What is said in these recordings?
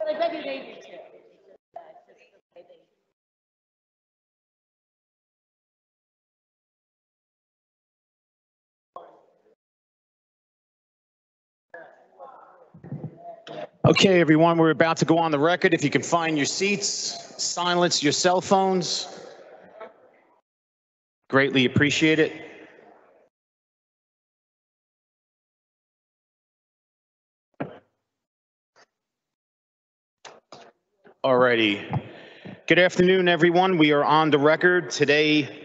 I beg your name, too. Okay, everyone, we're about to go on the record. If you can find your seats, silence your cell phones. Greatly appreciate it. All righty. Good afternoon, everyone. We are on the record. Today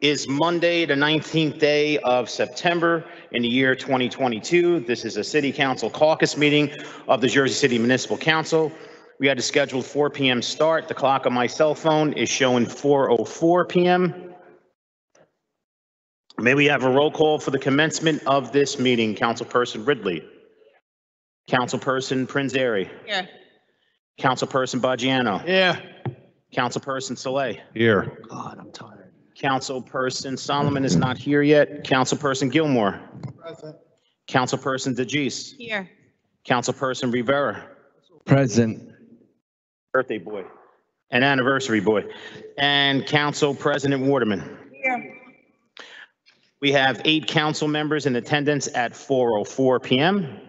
is Monday, the 19th day of September in the year 2022. This is a City Council caucus meeting of the Jersey City Municipal Council. We had a scheduled 4 p.m. start. The clock on my cell phone is showing 4:04 p.m. May we have a roll call for the commencement of this meeting? Councilperson Ridley. Councilperson Prinzeri. Here. Councilperson Baggiano. Yeah. Councilperson Saleh. Here. God, I'm tired. Councilperson Solomon is not here yet. Councilperson Gilmore. Present. Councilperson DeGise. Here. Councilperson Rivera. Present. Birthday boy. And anniversary boy. And Council President Waterman. Here. We have 8 council members in attendance at 4:04 p.m.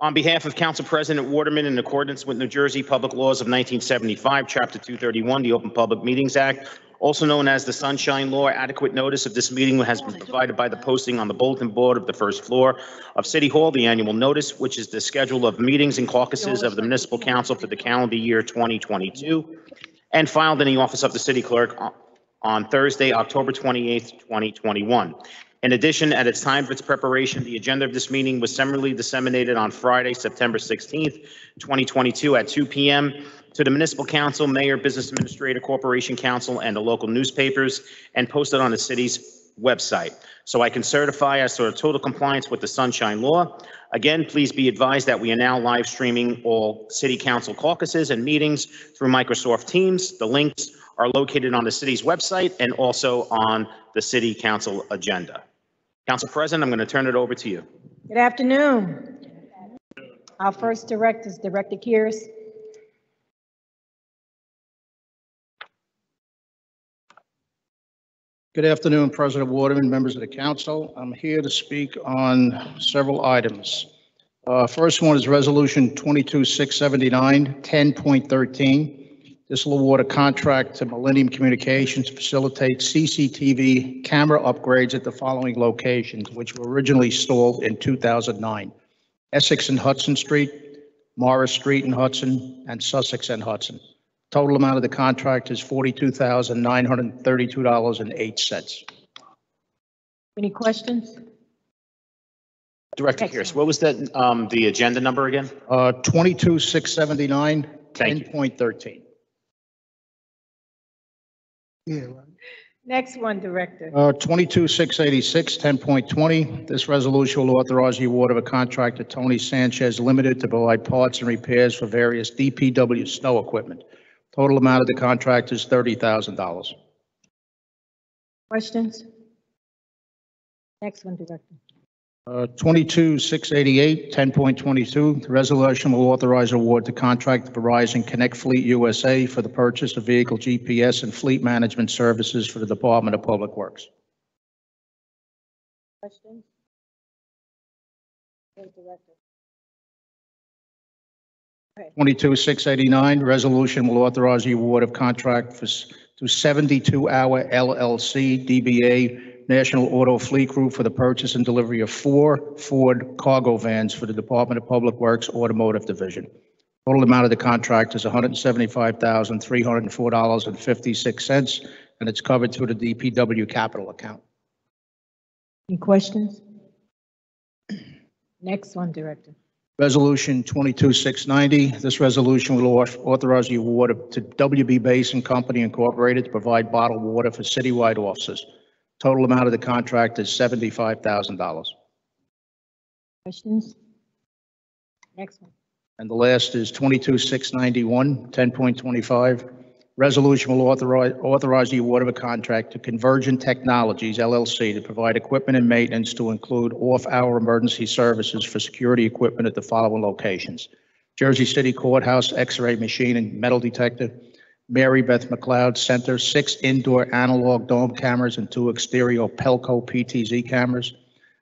On behalf of Council President Waterman, in accordance with New Jersey Public Laws of 1975, Chapter 231, the Open Public Meetings Act, also known as the Sunshine Law, adequate notice of this meeting has been provided by the posting on the bulletin board of the first floor of City Hall, the annual notice, which is the schedule of meetings and caucuses of the Municipal Council for the calendar year 2022, and filed in the office of the City Clerk on Thursday, October 28th, 2021. In addition, at its time of its preparation, the agenda of this meeting was summarily disseminated on Friday, September 16th, 2022 at 2 p.m. to the Municipal Council, Mayor, Business Administrator, Corporation Council, and the local newspapers, and posted on the city's website. So I can certify as to a total compliance with the Sunshine Law. Again, please be advised that we are now live streaming all City Council caucuses and meetings through Microsoft Teams. The links are located on the city's website and also on the City Council agenda. Council President, I'm going to turn it over to you. Good afternoon. Our first director is Director Kears. Good afternoon, President Waterman, members of the council. I'm here to speak on several items. First one is Resolution 22679, 10.13. This will award a contract to Millennium Communications to facilitate CCTV camera upgrades at the following locations, which were originally installed in 2009. Essex and Hudson Street, Morris Street and Hudson, and Sussex and Hudson. Total amount of the contract is $42,932.08. Any questions? Director Kears, what was that, the agenda number again? 22679, Thank you. 10.13. Next one, Director. 22686, 10.20. This resolution will authorize the award of a contract to Tony Sanchez Limited to provide parts and repairs for various DPW snow equipment. Total amount of the contract is $30,000. Questions? Next one, Director. 22688, 10.22. The resolution will authorize award to contract to Verizon Connect Fleet USA for the purchase of vehicle GPS and fleet management services for the Department of Public Works. Questions? Director. 22689, resolution will authorize the award of contract to 72 Hour LLC DBA National Auto Fleet Group for the purchase and delivery of 4 Ford cargo vans for the Department of Public Works Automotive Division. Total amount of the contract is $175,304.56, and it's covered through the DPW capital account. Any questions? Next one, Director. Resolution 22690. This resolution will authorize the award to WB Basin Company Incorporated to provide bottled water for citywide offices. Total amount of the contract is $75,000. Questions? Next one. And the last is 22691, 10.25. Resolution will authorize the award of a contract to Convergent Technologies, LLC, to provide equipment and maintenance to include off-hour emergency services for security equipment at the following locations: Jersey City Courthouse X-ray machine and metal detector, Mary Beth McLeod Center, 6 indoor analog dome cameras and 2 exterior Pelco PTZ cameras,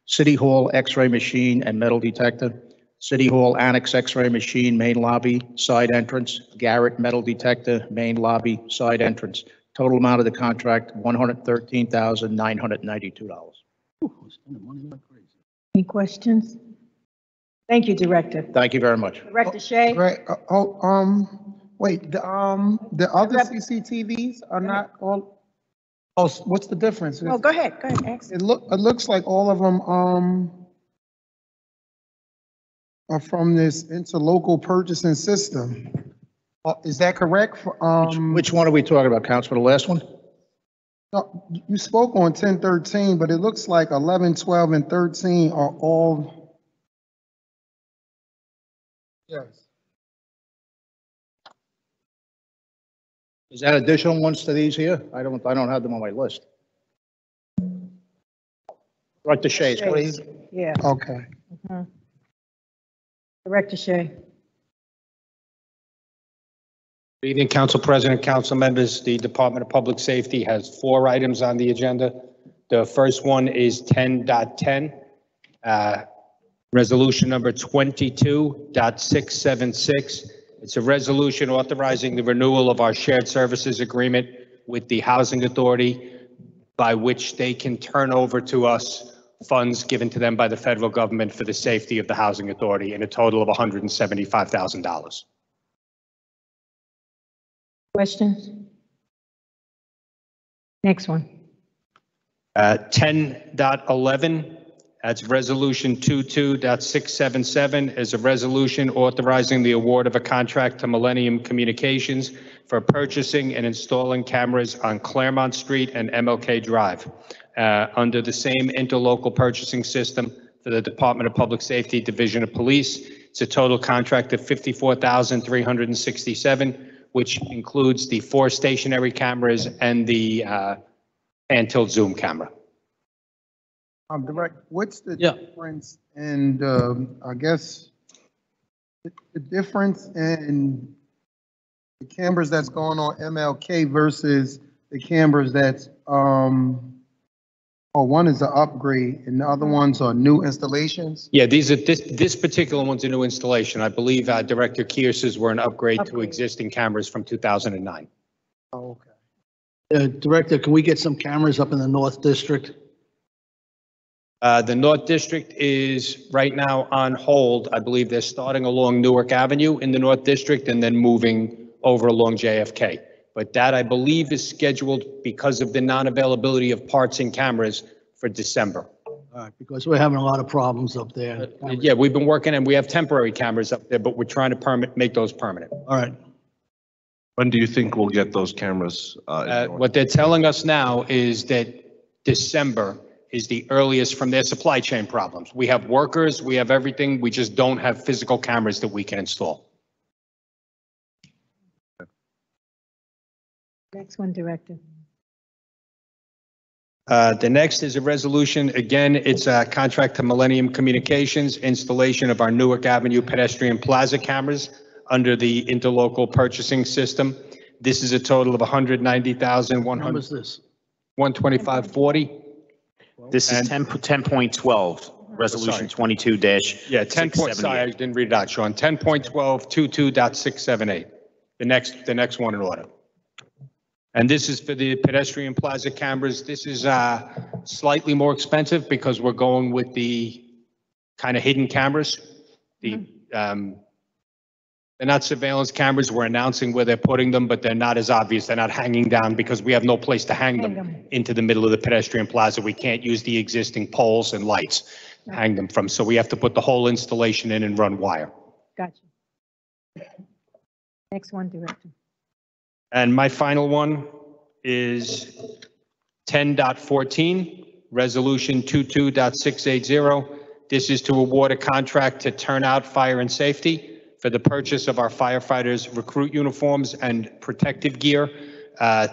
City Hall X-ray machine and metal detector, City Hall Annex X-ray machine, main lobby, side entrance, Garrett metal detector, main lobby, side entrance. Total amount of the contract, $113,992. Any questions? Thank you, Director. Thank you very much. Director Shea? Right, wait, the other CCTVs are not all, what's the difference? Oh, go ahead, ask. It looks like all of them, are from this interlocal purchasing system. Is that correct? Which one are we talking about, Councilman? The last one? No, you spoke on 1013, but it looks like 11, 12, and 13 are all. Yes. Is that additional ones to these here? I don't have them on my list. Right, the shades, please. Yeah, Okay. Director Shea. Good evening, Council President, council members. The Department of Public Safety has 4 items on the agenda. The first one is 10.10, resolution number 22.676. It's a resolution authorizing the renewal of our shared services agreement with the Housing Authority, by which they can turn over to us funds given to them by the federal government for the safety of the Housing Authority in a total of $175,000. Questions? Next one. 10.11, that's resolution 22.677, is a resolution authorizing the award of a contract to Millennium Communications for purchasing and installing cameras on Claremont Street and MLK Drive under the same interlocal purchasing system for the Department of Public Safety, Division of Police. It's a total contract of $54,367, which includes the 4 stationary cameras and the hand-tilt zoom camera. Direct, what's the difference in, I guess, the difference in the cameras that's going on MLK versus the cameras that's, one is an upgrade and the other ones are new installations? Yeah, these are this particular one's a new installation. I believe Director Kearse's were an upgrade to existing cameras from 2009. Oh, okay. Director, can we get some cameras up in the North District? The North District is right now on hold. I believe they're starting along Newark Avenue in the North District and then moving over along JFK. But that, I believe, is scheduled because of the non-availability of parts and cameras for December. All right, because we're having a lot of problems up there. Yeah, we've been working and we have temporary cameras up there, but we're trying to make those permanent. All right. When do you think we'll get those cameras? What they're telling us now is that December is the earliest from their supply chain problems. We have workers, we have everything, we just don't have physical cameras that we can install. Next one, Director. The next is a resolution. Again, it's a contract to Millennium Communications, installation of our Newark Avenue Pedestrian Plaza cameras under the interlocal purchasing system. This is a total of $190,100. How was this? $125.40. This is 10.12, resolution 22 Yeah, 10 point, sorry, I didn't read it out, Sean. 10.12, 22.678. The next one in order. And this is for the pedestrian plaza cameras. This is slightly more expensive because we're going with the kind of hidden cameras. They're not surveillance cameras. We're announcing where they're putting them, but they're not as obvious. They're not hanging down because we have no place to hang them into the middle of the pedestrian plaza. We can't use the existing poles and lights to hang them from. So we have to put the whole installation in and run wire. Gotcha. Next one, Director. And my final one is 10.14, resolution 22.680. This is to award a contract to Turnout Fire and Safety for the purchase of our firefighters' recruit uniforms and protective gear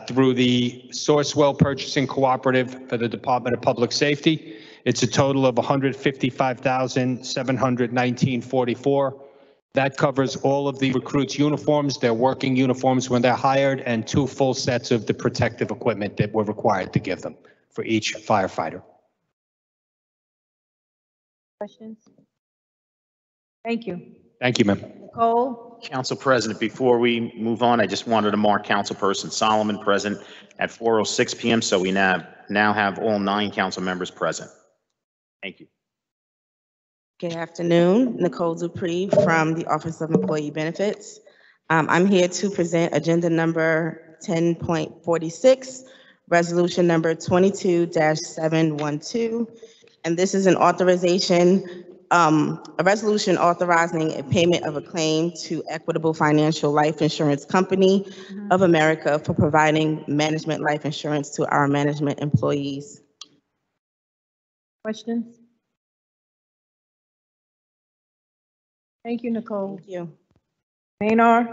through the Sourcewell Purchasing Cooperative for the Department of Public Safety. It's a total of $155,719.44. That covers all of the recruits' uniforms, their working uniforms when they're hired, and 2 full sets of the protective equipment that we're required to give them for each firefighter. Questions? Thank you. Thank you, ma'am. Nicole? Council President, before we move on, I just wanted to mark Councilperson Solomon present at 4:06 PM, so we now have all 9 council members present. Thank you. Good afternoon, Nicole Dupree from the Office of Employee Benefits. I'm here to present agenda number 10.46, resolution number 22-712. And this is an authorization, a resolution authorizing a payment of a claim to Equitable Financial Life Insurance Company of America for providing management life insurance to our management employees. Questions? Thank you, Nicole. Thank you. Maynard?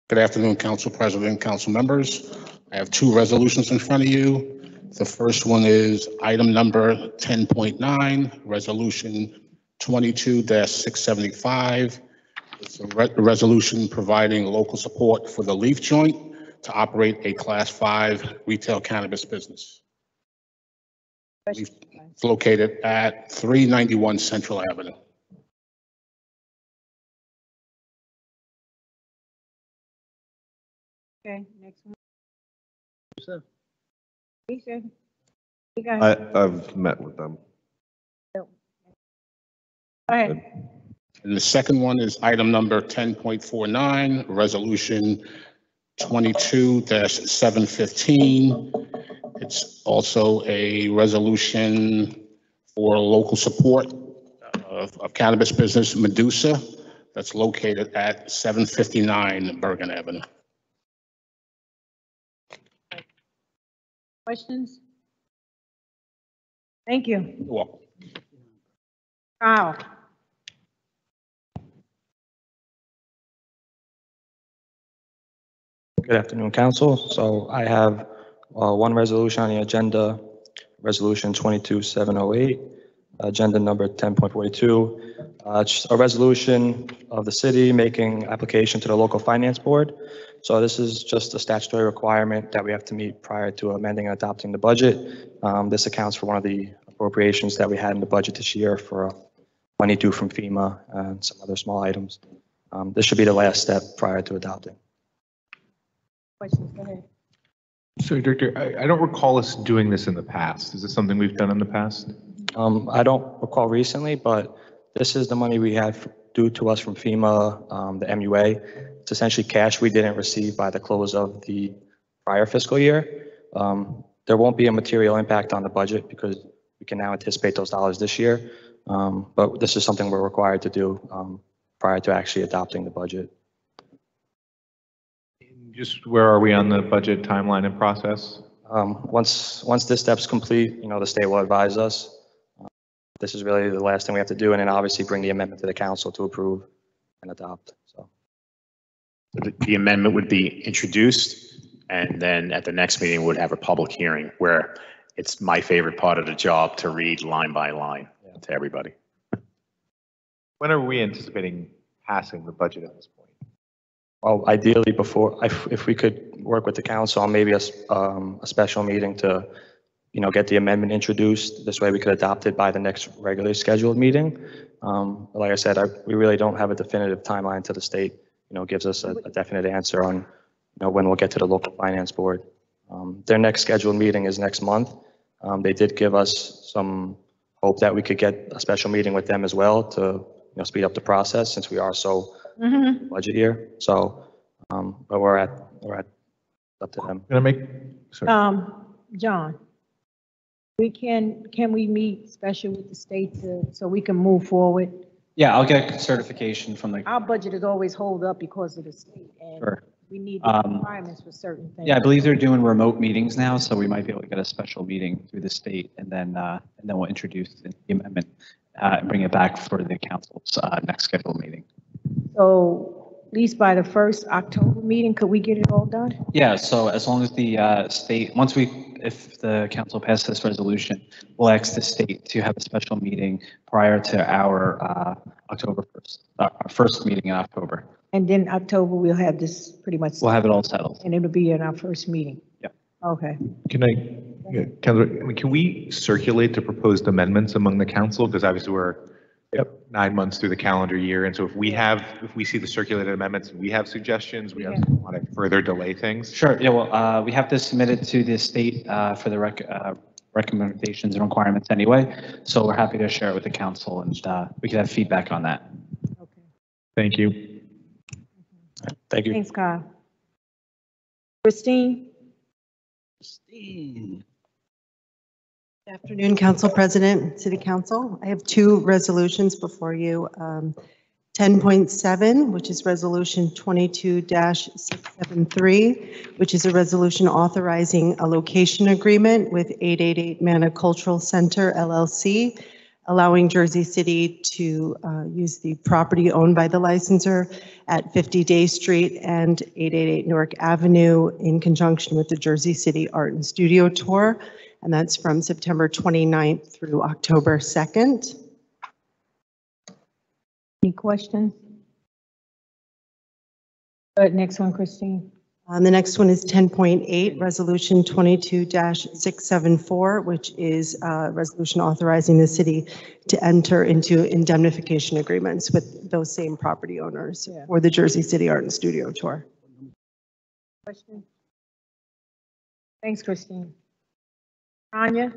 Good afternoon, Council President, council members. I have 2 resolutions in front of you. The first one is item number 10.9, resolution 22-675. It's a resolution providing local support for the Leaf Joint to operate a Class 5 retail cannabis business. It's located at 391 Central Avenue. Okay, next one. Sir. Lisa? You got it. I've met with them. Go ahead. And the second one is item number 10.49, resolution 22-715. It's also a resolution for local support of cannabis business Medusa that's located at 759 Bergen Avenue. Questions? Thank you. You're welcome. Kyle? Good afternoon, council. So I have one resolution on the agenda, resolution 22-708, agenda number 10.42. It's a resolution of the city making application to the local finance board. So this is just a statutory requirement that we have to meet prior to amending and adopting the budget. This accounts for one of the appropriations that we had in the budget this year for money due from FEMA and some other small items. This should be the last step prior to adopting. Questions? Go ahead. So, Director, I don't recall us doing this in the past. Is this something we've done in the past? I don't recall recently, but this is the money we had due to us from FEMA, the MUA. It's essentially cash we didn't receive by the close of the prior fiscal year. There won't be a material impact on the budget because we can now anticipate those dollars this year. But this is something we're required to do prior to actually adopting the budget. Just where are we on the budget timeline and process? Once this step's complete, the state will advise us. This is really the last thing we have to do, and then obviously bring the amendment to the council to approve and adopt. So The amendment would be introduced, and then at the next meeting, would have a public hearing where it's my favorite part of the job to read line by line to everybody. When are we anticipating passing the budget at this point? well, ideally before, if we could work with the council on maybe a special meeting to, get the amendment introduced. This way we could adopt it by the next regularly scheduled meeting. Like I said, we really don't have a definitive timeline to the state, gives us a definite answer on, when we'll get to the local finance board. Their next scheduled meeting is next month. They did give us some hope that we could get a special meeting with them as well to, speed up the process since we are so budget year. So, but we're at up to them. Can I make, sorry. John, can we meet special with the state so we can move forward? Yeah, I'll get certification from the. Our budget is always hold up because of the state, and Sure. we need the requirements for certain things. Yeah, I believe they're doing remote meetings now, so we might be able to get a special meeting through the state, and then we'll introduce the amendment and bring it back for the council's next scheduled meeting. So at least by the first October meeting, could we get it all done? Yeah, so as long as the state, if the council passes this resolution, we'll ask the state to have a special meeting prior to our October 1st, our first meeting in October. And then October, we'll have this pretty much, We'll have it all settled. and it'll be in our first meeting. Yeah. Okay. Can we circulate the proposed amendments among the council? Because obviously we're 9 months through the calendar year. And so if we see the circulated amendments and we have suggestions, we also want to further delay things. Sure. Yeah. Well, we have to submit it to the state for the recommendations and requirements anyway. So we're happy to share it with the council, and we can have feedback on that. Okay. Thank you. Thank you. Thanks, Kyle. Christine? Christine. Good afternoon, Council President, City Council. I have two resolutions before you. 10.7, which is Resolution 22-673, which is a resolution authorizing a location agreement with 888 Manor Cultural Center, LLC, allowing Jersey City to use the property owned by the licenser at 50 Day Street and 888 Newark Avenue in conjunction with the Jersey City Art and Studio Tour. And that's from September 29th through October 2nd. Any questions? Next one, Christine. The next one is 10.8, Resolution 22-674, which is a resolution authorizing the city to enter into indemnification agreements with those same property owners for the Jersey City Art and Studio Tour. Question? Thanks, Christine. Tanya?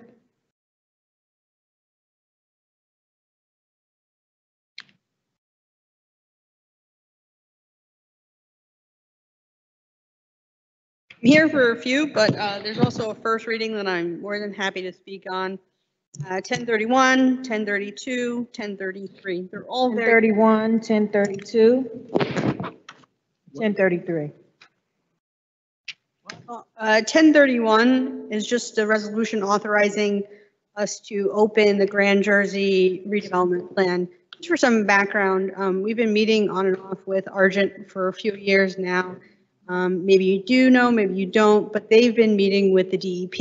I'm here for a few, but there's also a first reading that I'm more than happy to speak on. 1031, 1032, 1033. They're all very 1031, 1032, 1033. 1031 is just a resolution authorizing us to open the Grand Jersey redevelopment plan. Just for some background, we've been meeting on and off with Argent for a few years now. Maybe you do know, maybe you don't, but they've been meeting with the DEP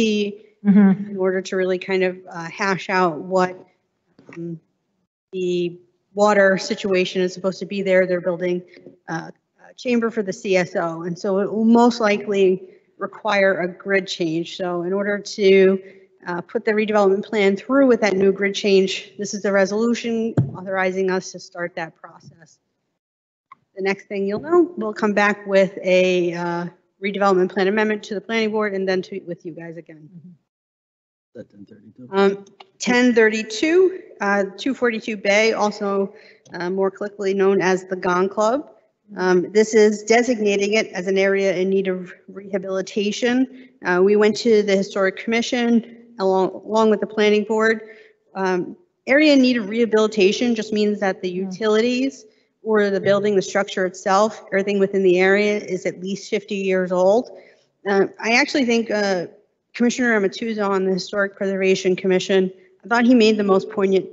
in order to really kind of hash out what the water situation is supposed to be there. They're building a chamber for the CSO, and so it will most likely require a grid change. So in order to put the redevelopment plan through with that new grid change, this is the resolution authorizing us to start that process. The next thing you'll know, we'll come back with a redevelopment plan amendment to the planning board and then with you guys again. 1032, 242 Bay, also more colloquially known as the Gone Club. This is designating it as an area in need of rehabilitation. We went to the Historic Commission along with the planning board. Area in need of rehabilitation just means that the utilities or the building, the structure itself, everything within the area is at least 50 years old. I actually think Commissioner Amatuza on the Historic Preservation Commission, I thought he made the most poignant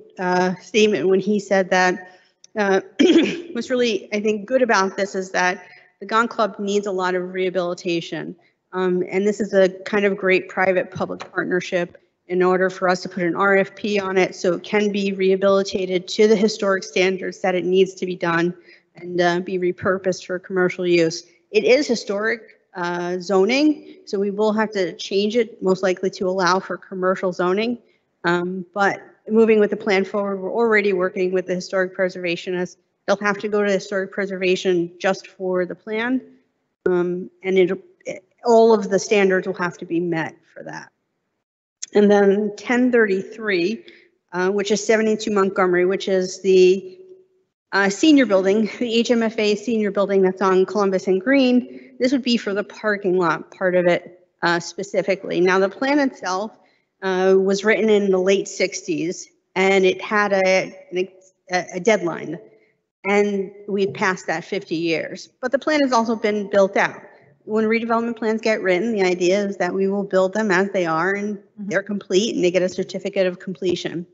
statement when he said that what's really, I think, good about this is that the Gone Club needs a lot of rehabilitation. And this is a kind of great private-public partnership in order for us to put an RFP on it so it can be rehabilitated to the historic standards that it needs to be done and be repurposed for commercial use. It is historic zoning, so we will have to change it most likely to allow for commercial zoning. But moving with the plan forward, we're already working with the historic preservationists. They'll have to go to historic preservation just for the plan. And all of the standards will have to be met for that. And then 1033, which is 72 Montgomery, which is the senior building, the HMFA senior building that's on Columbus and Green. This would be for the parking lot part of it specifically. Now the plan itself was written in the late 60s and it had a deadline, and we passed that 50 years. But the plan has also been built out. When redevelopment plans get written, the idea is that we will build them as they are and they're complete and they get a certificate of completion.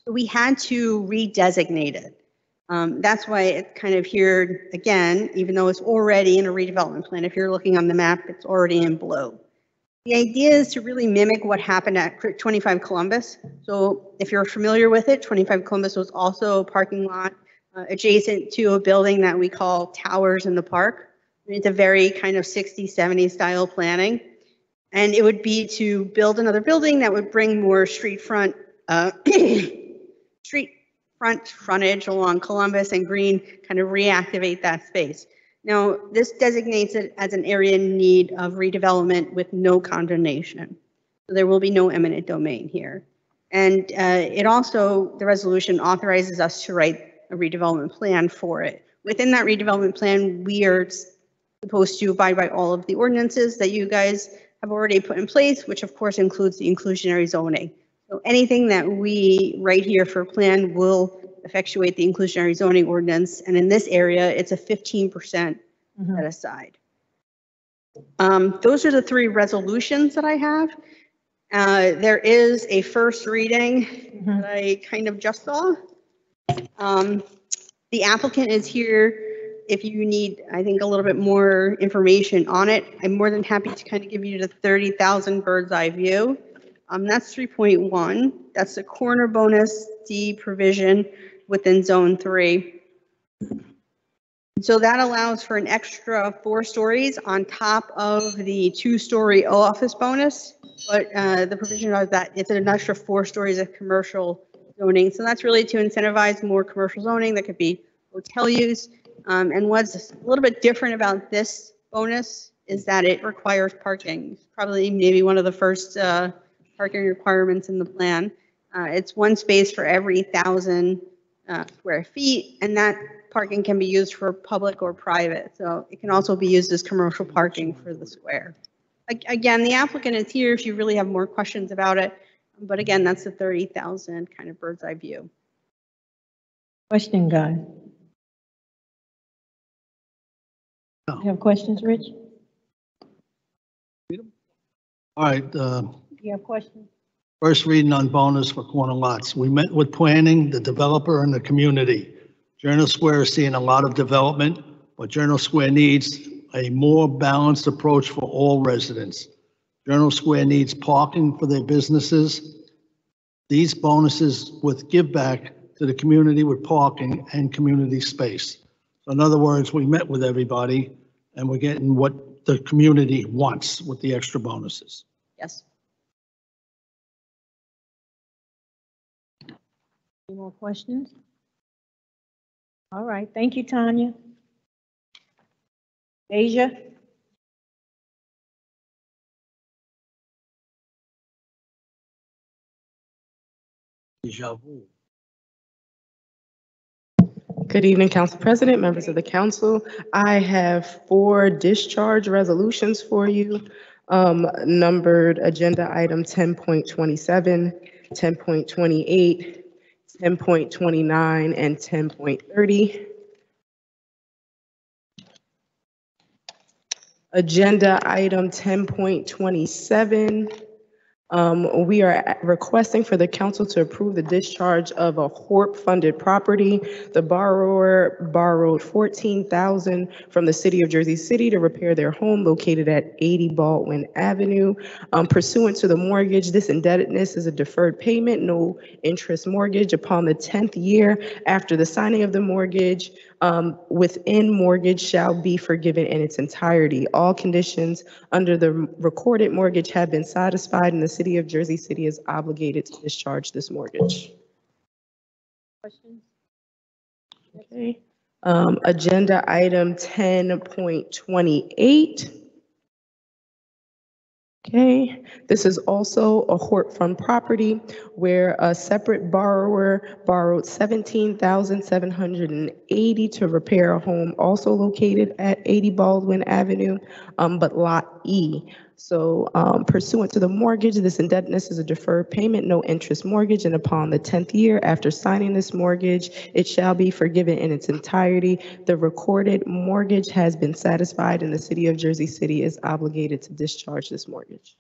So we had to redesignate it. That's why it's kind of here again, even though it's already in a redevelopment plan. If you're looking on the map, it's already in blue. The idea is to really mimic what happened at 25 Columbus. So if you're familiar with it, 25 Columbus was also a parking lot adjacent to a building that we call Towers in the Park. And it's a very kind of 60s, 70s style planning. And it would be to build another building that would bring more street front frontage along Columbus and Green, kind of reactivate that space. Now, this designates it as an area in need of redevelopment with no condemnation. So there will be no eminent domain here. And it also, the resolution authorizes us to write a redevelopment plan for it. Within that redevelopment plan, we are supposed to abide by all of the ordinances that you guys have already put in place, which of course includes the inclusionary zoning. So anything that we write here for plan will effectuate the inclusionary zoning ordinance. And in this area, it's a 15% set aside. Those are the three resolutions that I have. There is a first reading that I kind of just saw. The applicant is here. If you need, I think, a little bit more information on it, I'm more than happy to kind of give you the 30,000 bird's eye view. That's 3.1. That's the corner bonus D provision within zone 3. So that allows for an extra 4 stories on top of the 2-story office bonus. But the provision of that, it's an extra 4 stories of commercial zoning. So that's really to incentivize more commercial zoning that could be hotel use. And what's a little bit different about this bonus is that it requires parking. It's probably maybe one of the first parking requirements in the plan. It's 1 space for every 1,000 square feet, and that parking can be used for public or private. So it can also be used as commercial parking for the square. Again, the applicant is here if you really have more questions about it. But again, that's the 30,000 kind of bird's eye view. Question, guy. No. You have questions, Rich? All right, You have questions? first reading on bonus for corner lots. We met with planning, the developer, and the community. Journal Square is seeing a lot of development, but Journal Square needs a more balanced approach for all residents. Journal Square needs parking for their businesses. These bonuses would give back to the community with parking and community space. So in other words, we met with everybody and we're getting what the community wants with the extra bonuses. Yes. Any more questions? All right, thank you, Tanya. Asia? Deja vu. Good evening, Council President, members of the council. I have 4 discharge resolutions for you, numbered agenda item 10.27, 10.28, 10.29, and 10.30. Agenda item 10.27. We are requesting for the council to approve the discharge of a HORP-funded property. The borrower borrowed $14,000 from the city of Jersey City to repair their home located at 80 Baldwin Avenue. Pursuant to the mortgage, this indebtedness is a deferred payment, no interest mortgage. Upon the 10th year after the signing of the mortgage, within mortgage shall be forgiven in its entirety. All conditions under the recorded mortgage have been satisfied, and the city of Jersey City is obligated to discharge this mortgage. Questions? Okay. Agenda item 10.28. Okay, this is also a HORP fund property where a separate borrower borrowed $17,780 to repair a home also located at 80 Baldwin Avenue, but Lot E. So pursuant to the mortgage, this indebtedness is a deferred payment, no interest mortgage, and upon the 10th year after signing this mortgage, it shall be forgiven in its entirety. The recorded mortgage has been satisfied, and the city of Jersey City is obligated to discharge this mortgage.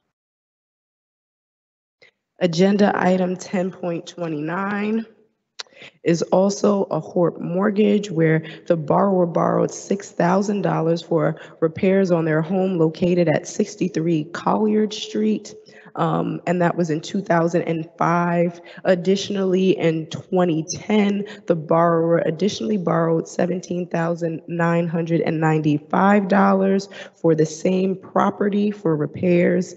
Agenda item 10.29. is also a HORP mortgage where the borrower borrowed $6,000 for repairs on their home located at 63 Colliard Street. And that was in 2005. Additionally, in 2010, the borrower additionally borrowed $17,995 for the same property for repairs.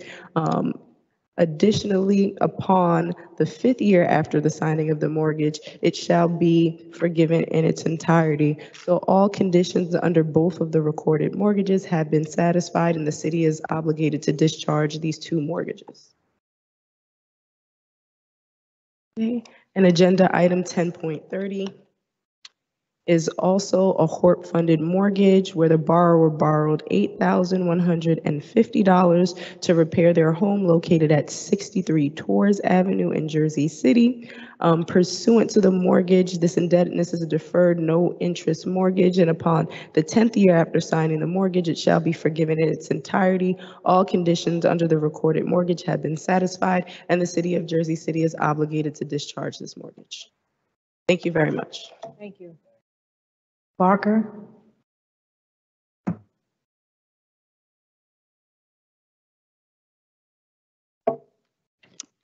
Additionally, upon the fifth year after the signing of the mortgage, it shall be forgiven in its entirety. So all conditions under both of the recorded mortgages have been satisfied, and the city is obligated to discharge these two mortgages. Okay. And agenda item 10.30 is also a HORP-funded mortgage where the borrower borrowed $8,150 to repair their home located at 63 Torres Avenue in Jersey City. Pursuant to the mortgage, this indebtedness is a deferred no-interest mortgage, and upon the 10th year after signing the mortgage, it shall be forgiven in its entirety. All conditions under the recorded mortgage have been satisfied, and the city of Jersey City is obligated to discharge this mortgage. Thank you very much. Thank you. Barker.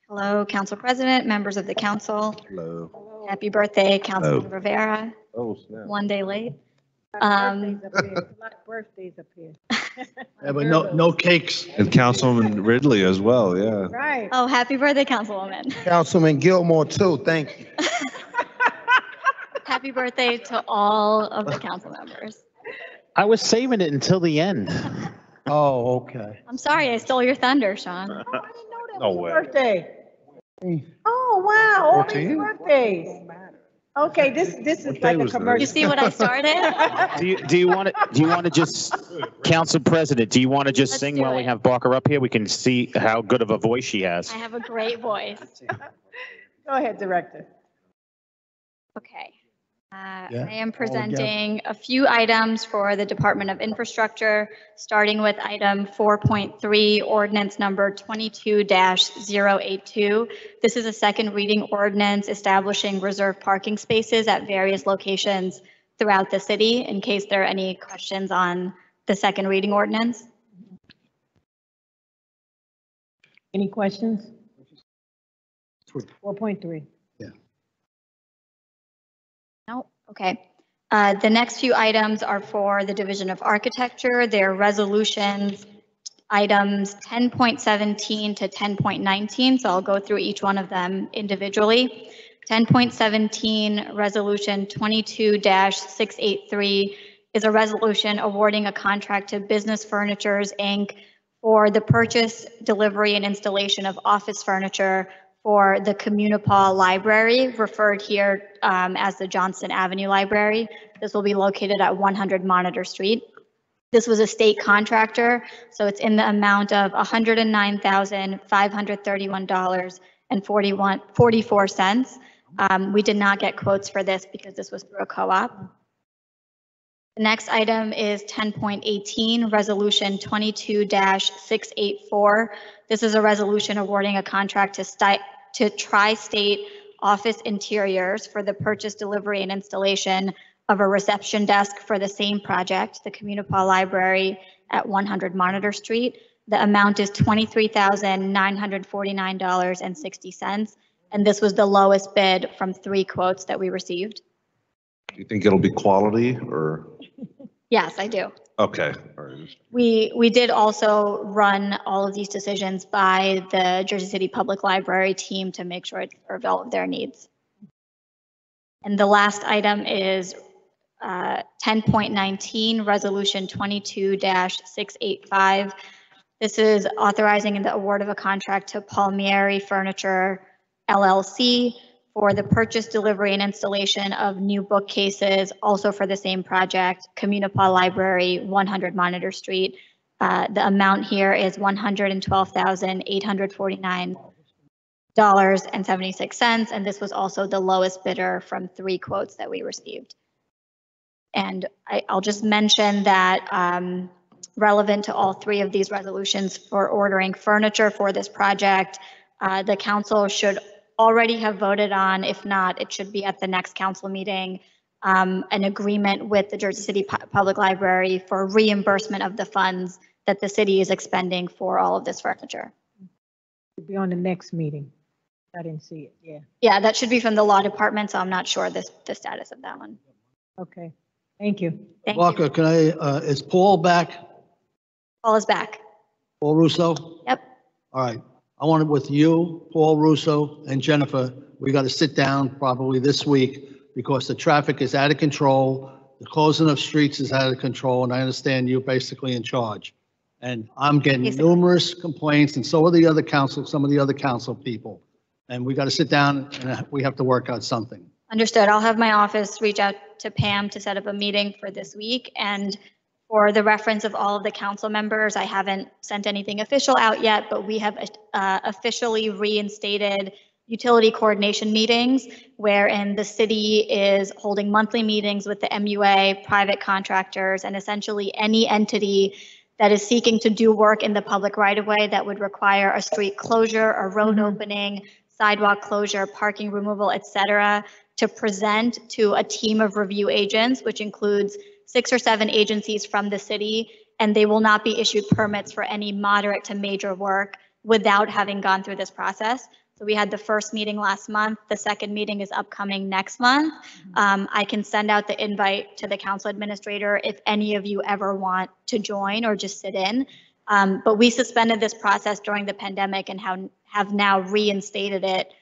Hello, Council President, members of the council. Hello. Happy birthday, Councilman Rivera. Oh, snap. One day late. Birthdays up here. Yeah, but no cakes. And Councilman Ridley as well, yeah. Right. Oh, happy birthday, Councilwoman. Councilman Gilmore too, thank you. Happy birthday to all of the council members. I was saving it until the end. Oh, okay. I'm sorry I stole your thunder, Sean. No way. Birthday. Oh, wow, all these 14? birthdays. Okay, this is What like day a was commercial. You see what I started? Do you want to just, Council President, do you want to just Let's sing do while we it. have Barker up here? We can see how good of a voice she has. I have a great voice. Go ahead, Director. Okay. Yeah. I am presenting a few items for the Department of Infrastructure, starting with item 4.3, ordinance number 22-082. This is a second reading ordinance establishing reserved parking spaces at various locations throughout the city, in case there are any questions on the second reading ordinance. Any questions? 4.3. No? Okay. The next few items are for the Division of Architecture. They're resolutions, items 10.17 to 10.19, so I'll go through each one of them individually. 10.17, Resolution 22-683 is a resolution awarding a contract to Business Furnitures, Inc. for the purchase, delivery, and installation of office furniture for the Communipaw Library, referred here as the Johnston Avenue Library. This will be located at 100 Monitor Street. This was a state contractor, so it's in the amount of $109,531.44. We did not get quotes for this because this was through a co-op. The next item is 10.18, Resolution 22-684. This is a resolution awarding a contract to Tri-State Office Interiors for the purchase, delivery, and installation of a reception desk for the same project, the Communipaw Library at 100 Monitor Street. The amount is $23,949.60, and this was the lowest bid from 3 quotes that we received. Do you think it'll be quality or? Yes, I do. Okay. All right. We did also run all of these decisions by the Jersey City Public Library team to make sure it served all of their needs. And the last item is 10.19, Resolution 22-685. This is authorizing the award of a contract to Palmieri Furniture LLC for the purchase, delivery, and installation of new bookcases, also for the same project, Communipaw Library, 100 Monitor Street. The amount here is $112,849.76, and this was also the lowest bidder from 3 quotes that we received. And I'll just mention that relevant to all 3 of these resolutions for ordering furniture for this project, the council should already have voted on. If not, it should be at the next council meeting, an agreement with the Jersey City Public Library for reimbursement of the funds that the city is expending for all of this furniture. It'll be on the next meeting. I didn't see it, yeah. Yeah, that should be from the law department, so I'm not sure the status of that one. Okay, thank you. Thank Walker, you. can I, is Paul back? Paul is back. Paul Russo? Yep. All right. I want it with you, Paul Russo, and Jennifer. We got to sit down probably this week because the traffic is out of control. The closing of streets is out of control, and I understand you're basically in charge. And I'm getting numerous complaints, and so are the other council, some of the other council people. And we got to sit down and we have to work out something. Understood. I'll have my office reach out to Pam to set up a meeting for this week. And for the reference of all of the council members, I haven't sent anything official out yet, but we have officially reinstated utility coordination meetings, wherein the city is holding monthly meetings with the MUA, private contractors, and essentially any entity that is seeking to do work in the public right-of-way that would require a street closure, a road opening, sidewalk closure, parking removal, et cetera, to present to a team of review agents, which includes 6 or 7 agencies from the city, and they will not be issued permits for any moderate to major work without having gone through this process. So we had the first meeting last month. The second meeting is upcoming next month. I can send out the invite to the council administrator if any of you ever want to join or just sit in. But we suspended this process during the pandemic and have now reinstated it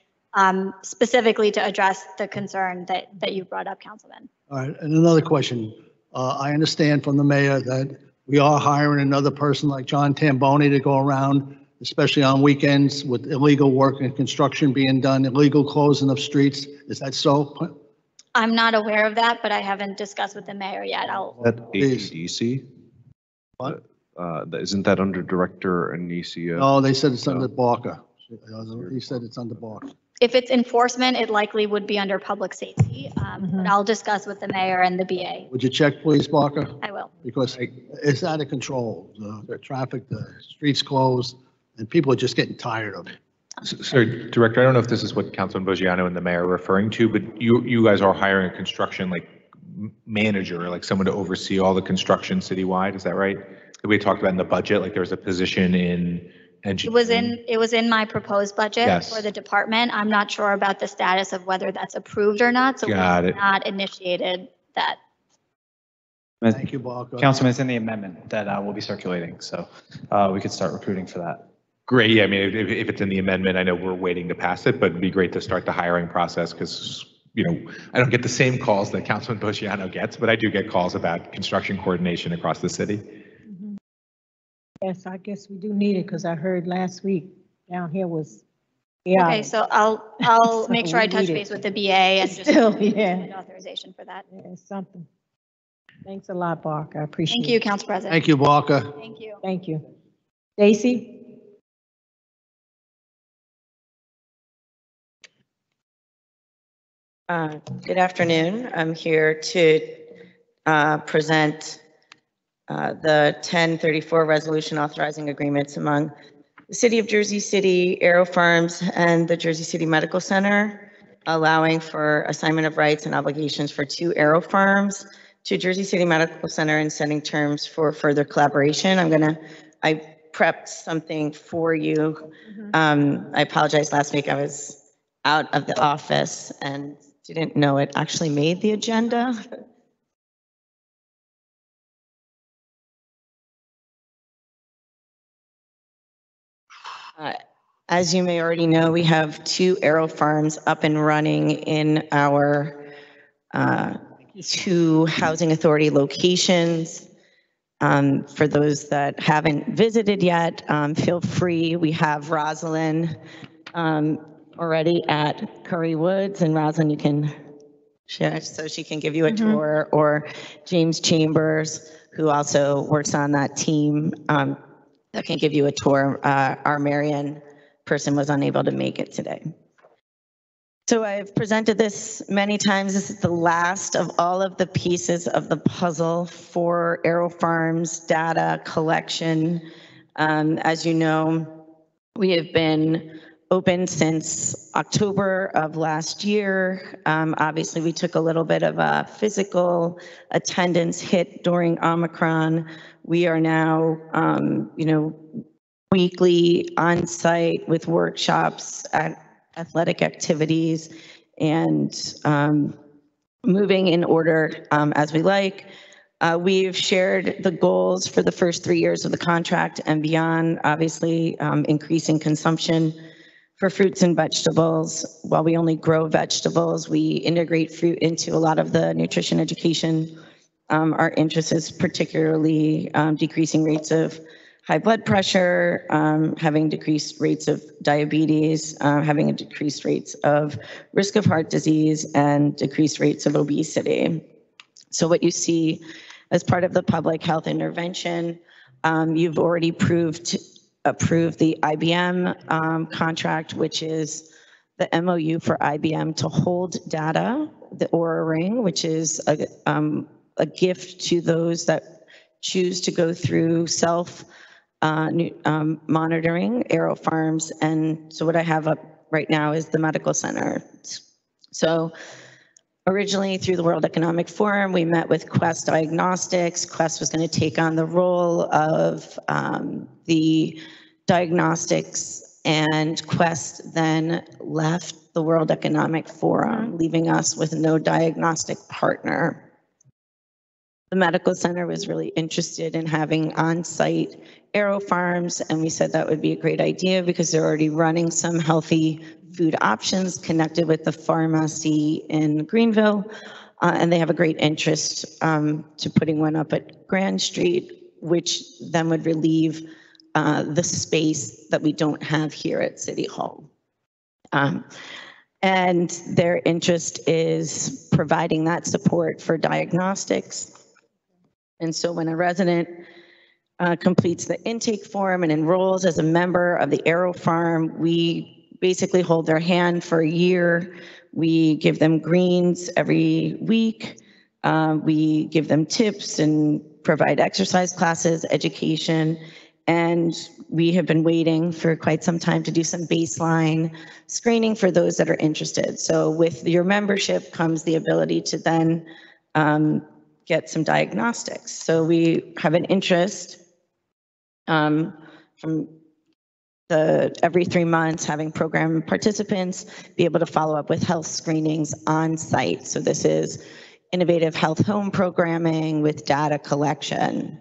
specifically to address the concern that you brought up, Councilman. All right, and another question. I understand from the mayor that we are hiring another person like John Tamboni to go around, especially on weekends with illegal work and construction being done, illegal closing of streets. Is that so? I'm not aware of that, but I haven't discussed with the mayor yet. That ATDC? What? Isn't that under Director Anicia? No, they said it's under Barker. He said it's under Barker. If it's enforcement, it likely would be under public safety, but I'll discuss with the mayor and the BA. Would you check, please, Barker? I will. Because it's out of control. The traffic, the streets closed, and people are just getting tired of it. Sorry, Director, I don't know if this is what Councilman Boggiano and the mayor are referring to, but you guys are hiring a construction manager, like someone to oversee all the construction citywide. Is that right? That we talked about in the budget, like there's a position in engineering. It was in my proposed budget for the department. I'm not sure about the status of whether that's approved or not. So we have not initiated that. Thank you, Barker. Councilman, it's in the amendment that will be circulating, so we could start recruiting for that. Great. Yeah, I mean, if it's in the amendment, I know we're waiting to pass it, but it'd be great to start the hiring process because, I don't get the same calls that Councilman Boggiano gets, but I do get calls about construction coordination across the city. Yes, I guess we do need it because I heard last week down here was. Yeah. Okay, so I'll make sure I touch base with the BA and just get authorization for that. Yeah, it's something. Thanks a lot, Barker. I appreciate it. Thank you, Council President. Thank you, Barker. Thank you. Thank you. Stacy? Good afternoon. I'm here to present the 1034 resolution authorizing agreements among the City of Jersey City, Aero Farms, and the Jersey City Medical Center, allowing for assignment of rights and obligations for 2 Aero Farms to Jersey City Medical Center and setting terms for further collaboration. I prepped something for you. I apologize, last week I was out of the office and didn't know it actually made the agenda. As you may already know, we have 2 Aero Farms up and running in our 2 housing authority locations. For those that haven't visited yet, feel free. We have Rosalind already at Curry Woods, and Rosalind, you can share so she can give you a tour, or James Chambers, who also works on that team, that can give you a tour. Our Marion person was unable to make it today. So I've presented this many times. This is the last of all of the pieces of the puzzle for Aero Farms data collection. As you know, we have been open since October of last year. Obviously, we took a little bit of a physical attendance hit during Omicron. We are now, weekly on site with workshops, athletic activities, and moving in order as we like. We've shared the goals for the first 3 years of the contract and beyond, obviously increasing consumption for fruits and vegetables. While we only grow vegetables, we integrate fruit into a lot of the nutrition education. Our interest is particularly decreasing rates of high blood pressure, having decreased rates of diabetes, having a decreased rates of risk of heart disease, and decreased rates of obesity. So what you see as part of the public health intervention, you've already approved the IBM contract, which is the MOU for IBM to hold data, the Aura Ring, which is a gift to those that choose to go through self monitoring Aero Farms. And so what I have up right now is the medical center. So originally through the World Economic Forum, we met with Quest Diagnostics. Quest was going to take on the role of the diagnostics, and Quest then left the World Economic Forum, leaving us with no diagnostic partner. The medical center was really interested in having on-site Aero Farms, and we said that would be a great idea because they're already running some healthy food options connected with the pharmacy in Greenville, and they have a great interest to putting one up at Grand Street, which then would relieve the space that we don't have here at City Hall. And their interest is providing that support for diagnostics. And so when a resident completes the intake form and enrolls as a member of the Aero Farm, we basically hold their hand for a year. We give them greens every week. We give them tips and provide exercise classes, education. And we have been waiting for quite some time to do some baseline screening for those that are interested. So with your membership comes the ability to then get some diagnostics. So we have an interest from every 3 months having program participants be able to follow up with health screenings on site. So this is innovative health home programming with data collection.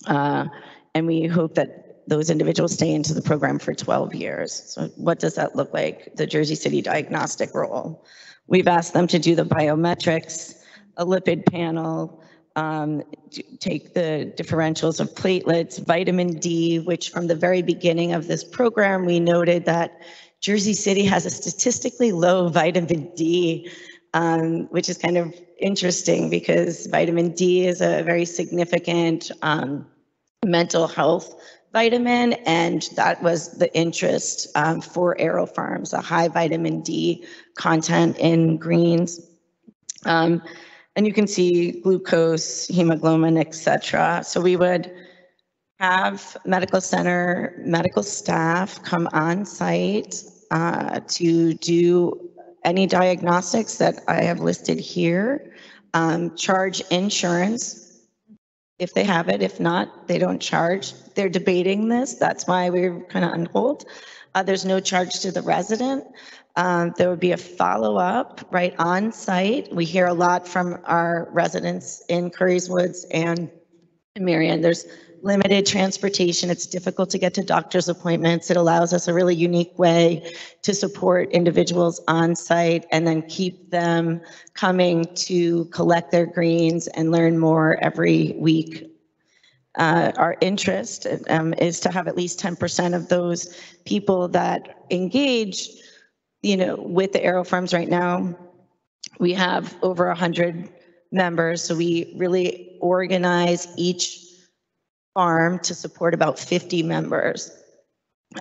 And we hope that those individuals stay into the program for 12 years. So what does that look like? The Jersey City diagnostic role. We've asked them to do the biometrics, a lipid panel, take the differentials of platelets, vitamin D, which from the very beginning of this program, we noted that Jersey City has a statistically low vitamin D, which is kind of interesting because vitamin D is a very significant mental health vitamin, and that was the interest for Aero Farms, a high vitamin D content in greens. And you can see glucose, hemoglobin, etc. So we would have medical center, medical staff come on site to do any diagnostics that I have listed here, charge insurance if they have it. If not, they don't charge. They're debating this. That's why we're kind of on hold. There's no charge to the resident. There would be a follow-up right on site. We hear a lot from our residents in Curry's Woods and Marion. There's limited transportation. It's difficult to get to doctor's appointments. It allows us a really unique way to support individuals on site and then keep them coming to collect their greens and learn more every week. Our interest is to have at least 10% of those people that engage with the Aero Farms right now. We have over 100 members, so we really organize each farm to support about 50 members.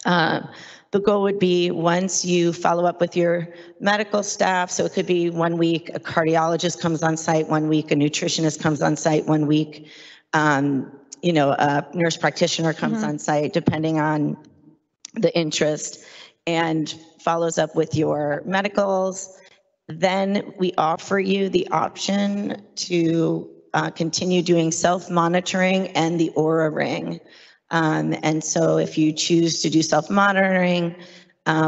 The goal would be once you follow up with your medical staff, so it could be 1 week a cardiologist comes on site, 1 week a nutritionist comes on site, 1 week a nurse practitioner comes on site, depending on the interest. and follows up with your medicals. Then we offer you the option to continue doing self-monitoring and the Aura Ring. And so if you choose to do self-monitoring,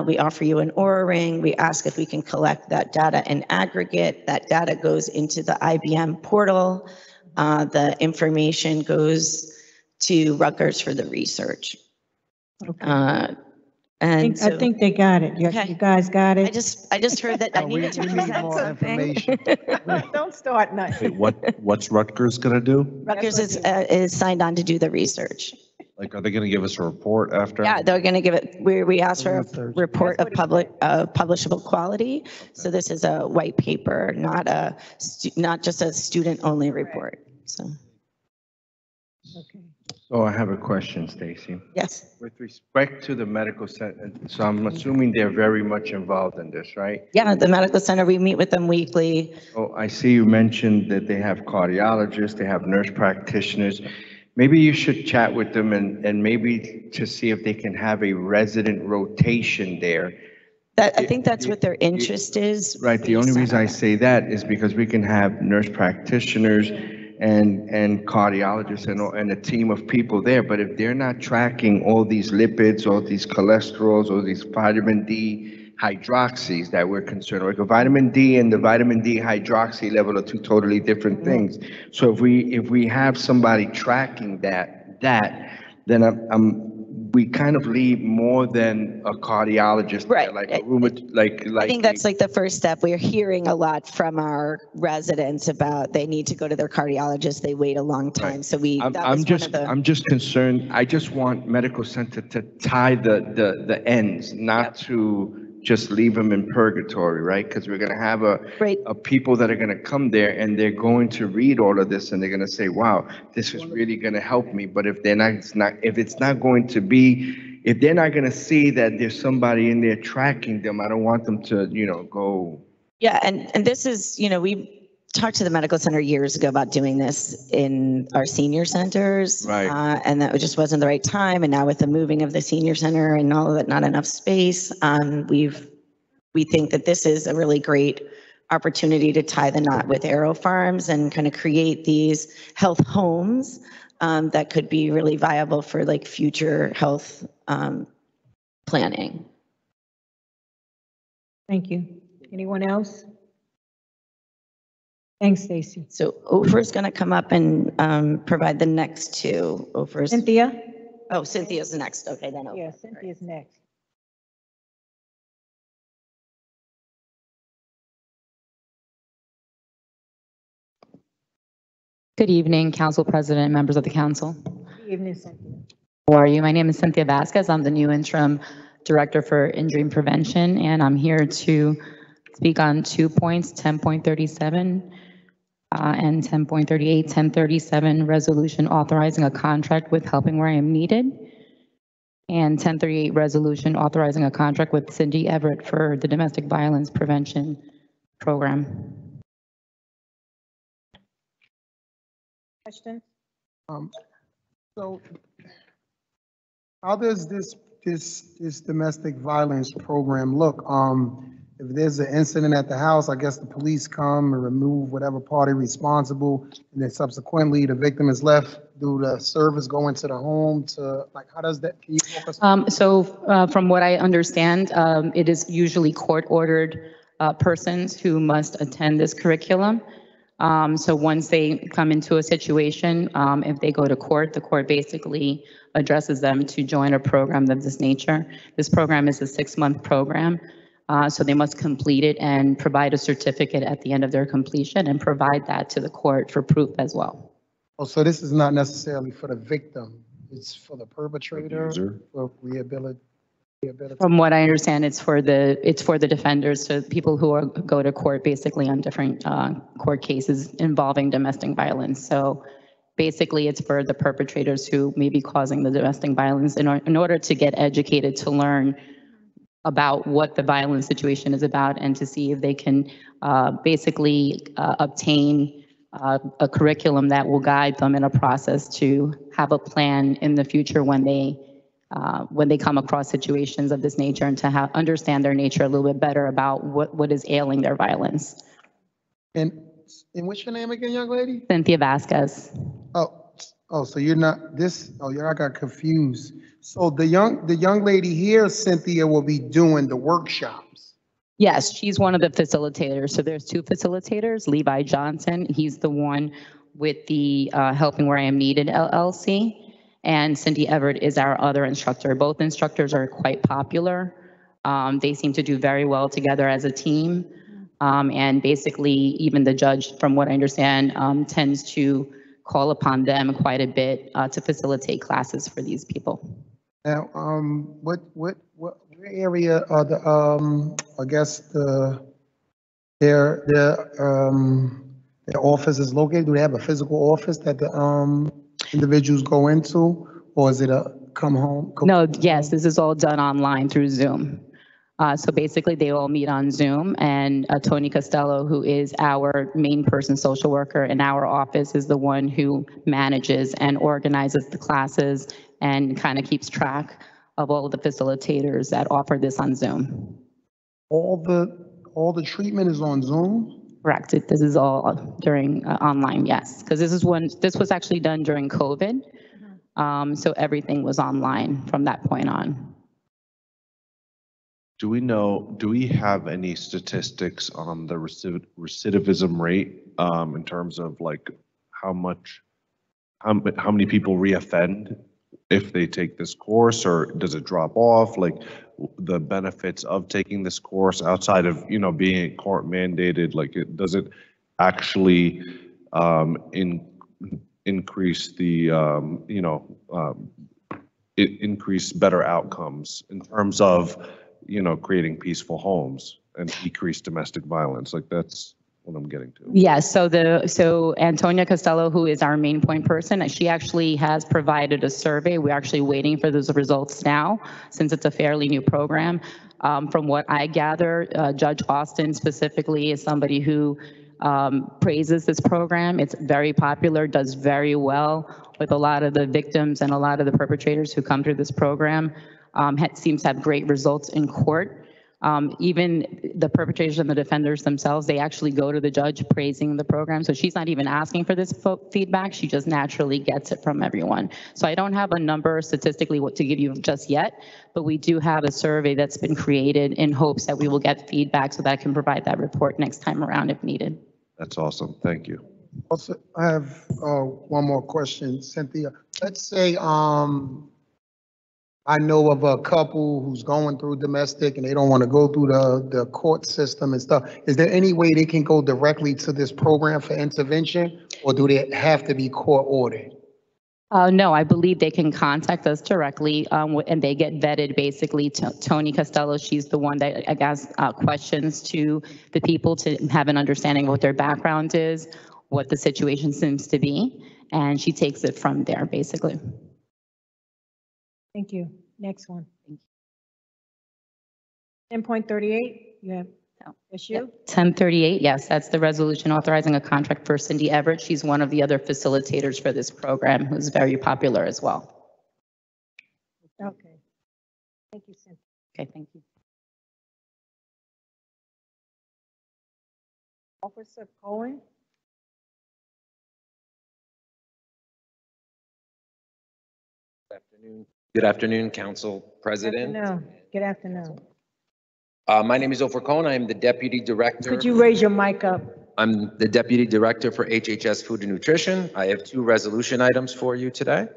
we offer you an Aura Ring. We ask if we can collect that data in aggregate. That data goes into the IBM portal. The information goes to Rutgers for the research. And I think they got it. You guys got it? I just heard that I needed to present more something. information. Don't start nothing. Wait, what's Rutgers gonna do? Rutgers is signed on to do the research. Like, are they gonna give us a report after? Yeah, they're going to give it, we asked for a report of publishable quality. So this is a white paper, not just a student-only report, so. So I have a question, Stacy. Yes. With respect to the medical center, so I'm assuming they're very much involved in this, right? Yeah, the medical center, we meet with them weekly. Oh, I see you mentioned that they have cardiologists, they have nurse practitioners. Maybe you should chat with them and maybe to see if they can have a resident rotation there. I think that's what their interest is. Right, the only reason I say that is because we can have nurse practitioners and cardiologists and a team of people there, but if they're not tracking all these lipids, all these cholesterols, all these vitamin D hydroxys that we're concerned with, like vitamin D and the vitamin D hydroxy level are two totally different things. So if we have somebody tracking that, then we kind of leave more than a cardiologist, right? Like a like. I think that's like the first step. We're hearing a lot from our residents about they need to go to their cardiologist. They wait a long time. So I'm just concerned. I just want medical center to tie the ends, not to just leave them in purgatory, right? Because we're going to have a people that are going to come there and they're going to read all of this and they're going to say, wow, this is really going to help me. But if it's not going to be, if they're not going to see that there's somebody in there tracking them, I don't want them to, go. Yeah. And this is, we talked to the medical center years ago about doing this in our senior centers. Right. And that just wasn't the right time. And now with the moving of the senior center and all of it, not enough space, we think that this is a really great opportunity to tie the knot with Aero Farms and kind of create these health homes that could be really viable for like future health planning. Thank you. Anyone else? Thanks, Stacy. So Ofer is going to come up and provide the next two. Ofer's. Cynthia? Oh, Cynthia's next. Okay, then. Yeah, Cynthia's next. Good evening, Council President, members of the council. Good evening, Cynthia. How are you? My name is Cynthia Vasquez. I'm the new interim director for injury prevention, and I'm here to speak on 2 points, 10.37 and 10.38, 1037 resolution authorizing a contract with Helping Where I Am Needed, and 1038 resolution authorizing a contract with Cindy Everett for the domestic violence prevention program. Question? So how does this domestic violence program look? If there's an incident at the house, I guess the police come and remove whatever party responsible, and then subsequently the victim is left. Do the service go into the home to, like, how does that, can you walk us? From what I understand, it is usually court-ordered persons who must attend this curriculum. So once they come into a situation, if they go to court, the court basically addresses them to join a program of this nature. This program is a 6-month program. So they must complete it and provide a certificate at the end of their completion and provide that to the court for proof as well. Oh, so this is not necessarily for the victim, it's for the perpetrator, for rehabilitation? From what I understand, it's for the defenders, so people who go to court basically on different court cases involving domestic violence. So basically it's for the perpetrators who may be causing the domestic violence in order to get educated, to learn about what the violence situation is about and to see if they can basically obtain a curriculum that will guide them in a process to have a plan in the future when they when they come across situations of this nature and to understand their nature a little bit better about what is ailing their violence. And what's your name again, young lady? Cynthia Vasquez. So you're not this, I got confused. So the young lady here, Cynthia, will be doing the workshops. Yes, she's one of the facilitators. So there's two facilitators, Levi Johnson, he's the one with the Helping Where I Am Needed LLC. And Cindy Everett is our other instructor. Both instructors are quite popular. They seem to do very well together as a team. And basically, even the judge, from what I understand, tends to call upon them quite a bit to facilitate classes for these people. Now, where area are the, I guess their office is located? Do they have a physical office that the individuals go into, or is it a come home? No, yes, this is all done online through Zoom. So basically, they all meet on Zoom, and Tony Costello, who is our main person social worker in our office, is the one who manages and organizes the classes and kind of keeps track of all of the facilitators that offer this on Zoom. All the treatment is on Zoom? Correct. This is all during online, yes, because this was actually done during COVID. So everything was online from that point on. Do we have any statistics on the recidivism rate in terms of like how many people reoffend if they take this course, or does it drop off? Like the benefits of taking this course outside of, being court mandated, like does it actually increase the, increase better outcomes in terms of, creating peaceful homes and decrease domestic violence? Like that's what I'm getting to. Yes, so Antonia Costello, who is our main point person, she actually has provided a survey. We're actually waiting for those results now, since it's a fairly new program. From what I gather, Judge Austin specifically is somebody who praises this program. It's very popular, does very well with a lot of the victims and a lot of the perpetrators who come through this program. Seems to have great results in court. Even the perpetrators and the defenders themselves, they actually go to the judge praising the program. So she's not even asking for this feedback. She just naturally gets it from everyone. So I don't have a number statistically what to give you just yet, but we do have a survey that's been created in hopes that we will get feedback so that I can provide that report next time around if needed. That's awesome. Thank you. Also, I have one more question, Cynthia. Let's say I know of a couple who's going through domestic and they don't want to go through the court system and stuff. Is there any way they can go directly to this program for intervention, or do they have to be court ordered? No, I believe they can contact us directly, and they get vetted basically. Tony Costello, she's the one that asks questions to the people to have an understanding of what their background is, what the situation seems to be, and she takes it from there basically. Thank you. Next one. 10.38, you have issue? 1038, yes, that's the resolution authorizing a contract for Cindy Everett. She's one of the other facilitators for this program, who's very popular as well. Okay. Thank you, Cynthia. Okay, thank you. Officer Cohen? Good afternoon, Council President. Good afternoon. My name is Ofer Cohen. I am the Deputy Director. Could you raise your mic up? I'm the Deputy Director for HHS Food and Nutrition. I have two resolution items for you today.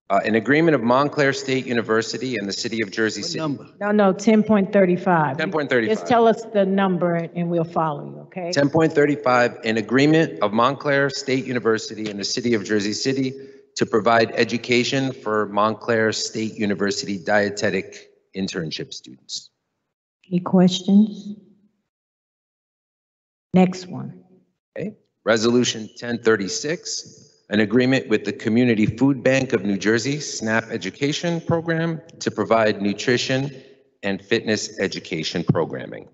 An agreement of Montclair State University and the City of Jersey City. No, 10.35. 10.35. Just tell us the number and we'll follow you, okay? 10.35, an agreement of Montclair State University and the City of Jersey City to provide education for Montclair State University dietetic internship students. Any questions? Next one. Okay. Resolution 1036, an agreement with the Community Food Bank of New Jersey SNAP Education Program to provide nutrition and fitness education programming.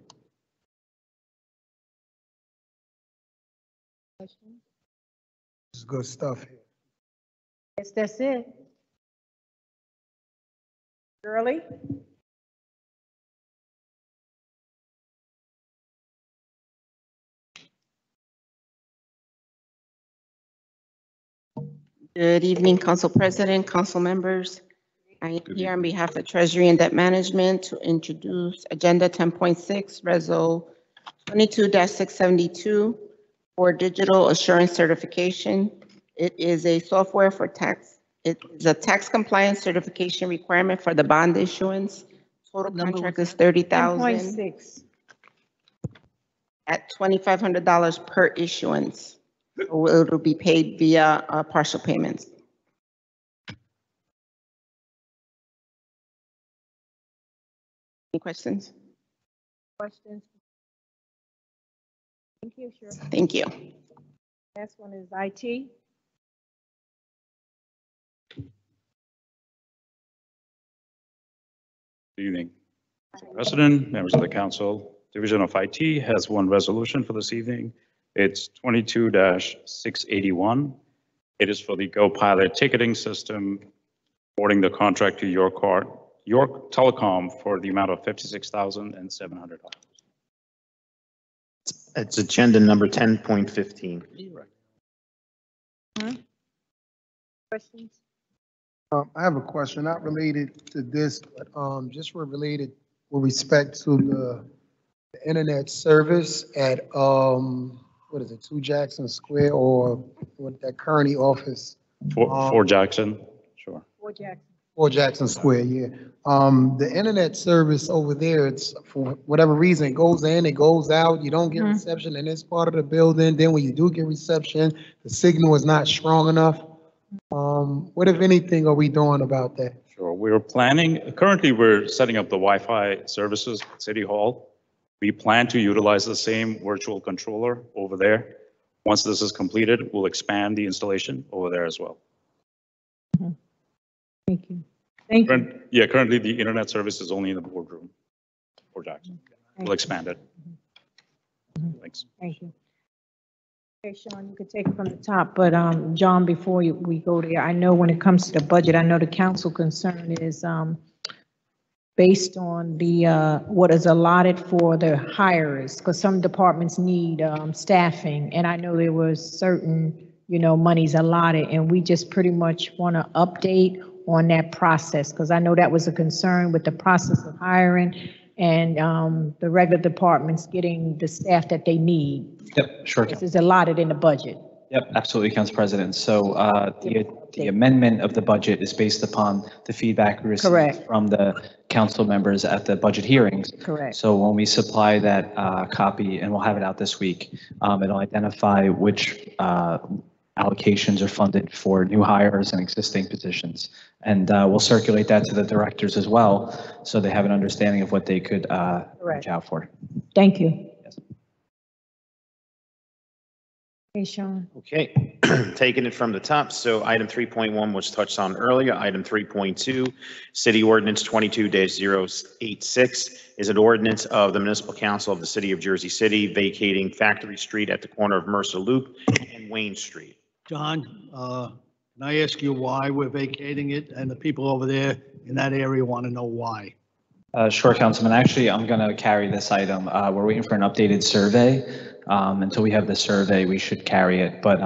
This is good stuff here. Yes, that's it. Early? Good evening, Council President, council members. I am here on behalf of Treasury and Debt Management to introduce Agenda 10.6, Reso 22-672 for digital assurance certification. It is a software for tax. It is a tax compliance certification requirement for the bond issuance. Total contract is $30,000 10.6. at $2,500 per issuance. It'll be paid via partial payments. Any questions? Questions? Thank you, sure. Thank you. Last one is IT. Good evening. Mr. President, members of the council, Division of IT has one resolution for this evening. It's 22-681. It is for the Go Pilot ticketing system, awarding the contract to York Telecom for the amount of $56,700. It's agenda number 10.15. Questions? I have a question, not related to this, but just related with respect to the internet service at, what is it, 2 Jackson Square, or what that currently office? For Jackson, sure. 4 Jackson. 4 Jackson Square, yeah. The internet service over there, it's for whatever reason, it goes in, it goes out, you don't get reception in this part of the building. Then when you do get reception, the signal is not strong enough. What, if anything, are we doing about that? Sure. We're planning, currently we're setting up the Wi-Fi services at City Hall. We plan to utilize the same virtual controller over there. Once this is completed, we'll expand the installation over there as well. Thank you. Thank you. Yeah, currently the internet service is only in the boardroom for Jackson. We'll expand it. Thanks. Thank you. Okay, Sean, you could take it from the top, but John, before we go there, I know when it comes to the budget, I know the council concern is based on the what is allotted for the hires, because some departments need staffing, and I know there was certain, monies allotted, and we just pretty much want to update on that process, because I know that was a concern with the process of hiring and the regular departments getting the staff that they need. Yep, sure. This is allotted in the budget. Yep, absolutely, Council President. So the amendment of the budget is based upon the feedback we received Correct. from the council members at the budget hearings. Correct. So when we supply that copy, and we'll have it out this week, it'll identify which allocations are funded for new hires and existing positions. And we'll circulate that to the directors as well, so they have an understanding of what they could reach out for. Thank you. Hey, Sean. Okay, taking it from the top. So item 3.1 was touched on earlier. Item 3.2, City Ordinance 22-086 is an ordinance of the Municipal Council of the City of Jersey City vacating Factory Street at the corner of Mercer Loop and Wayne Street. John, can I ask you why we're vacating it? And the people over there in that area want to know why. Sure, Councilman. Actually, I'm going to carry this item. We're waiting for an updated survey. Until we have the survey, we should carry it. But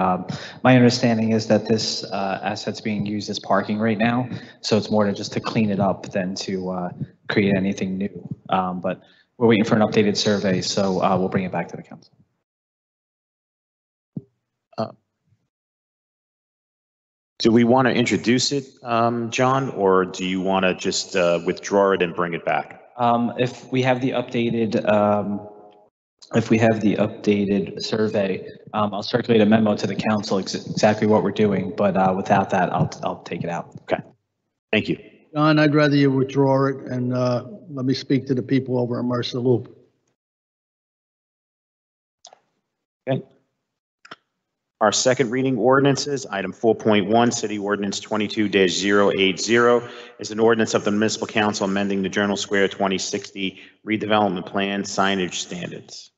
my understanding is that this asset's being used as parking right now. So it's more just to clean it up than to create anything new. But we're waiting for an updated survey, so we'll bring it back to the council. Do we want to introduce it, John, or do you want to just withdraw it and bring it back? If we have the updated survey, I'll circulate a memo to the council exactly what we're doing, but without that, I'll take it out. Okay. Thank you. John, I'd rather you withdraw it and let me speak to the people over at Mercer Loop. Okay. Our second reading ordinances, item 4.1, City Ordinance 22-080 is an ordinance of the Municipal Council amending the Journal Square 2060 redevelopment plan signage standards.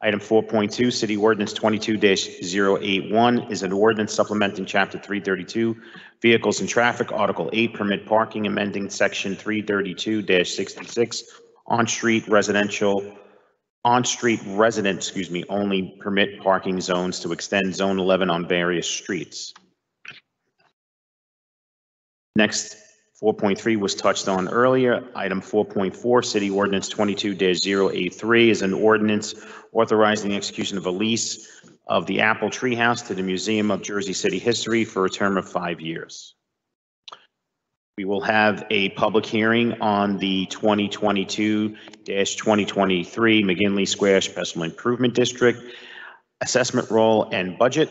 Item 4.2, City Ordinance 22-081 is an ordinance supplementing Chapter 332, Vehicles and Traffic, Article 8, Permit Parking, amending Section 332-66, on-street resident, only permit parking zones to extend Zone 11 on various streets. Next, 4.3 was touched on earlier. Item 4.4, City Ordinance 22-083 is an ordinance authorizing the execution of a lease of the Apple Treehouse to the Museum of Jersey City History for a term of 5 years. We will have a public hearing on the 2022-2023 Mcginley Square Special Improvement District assessment roll and budget,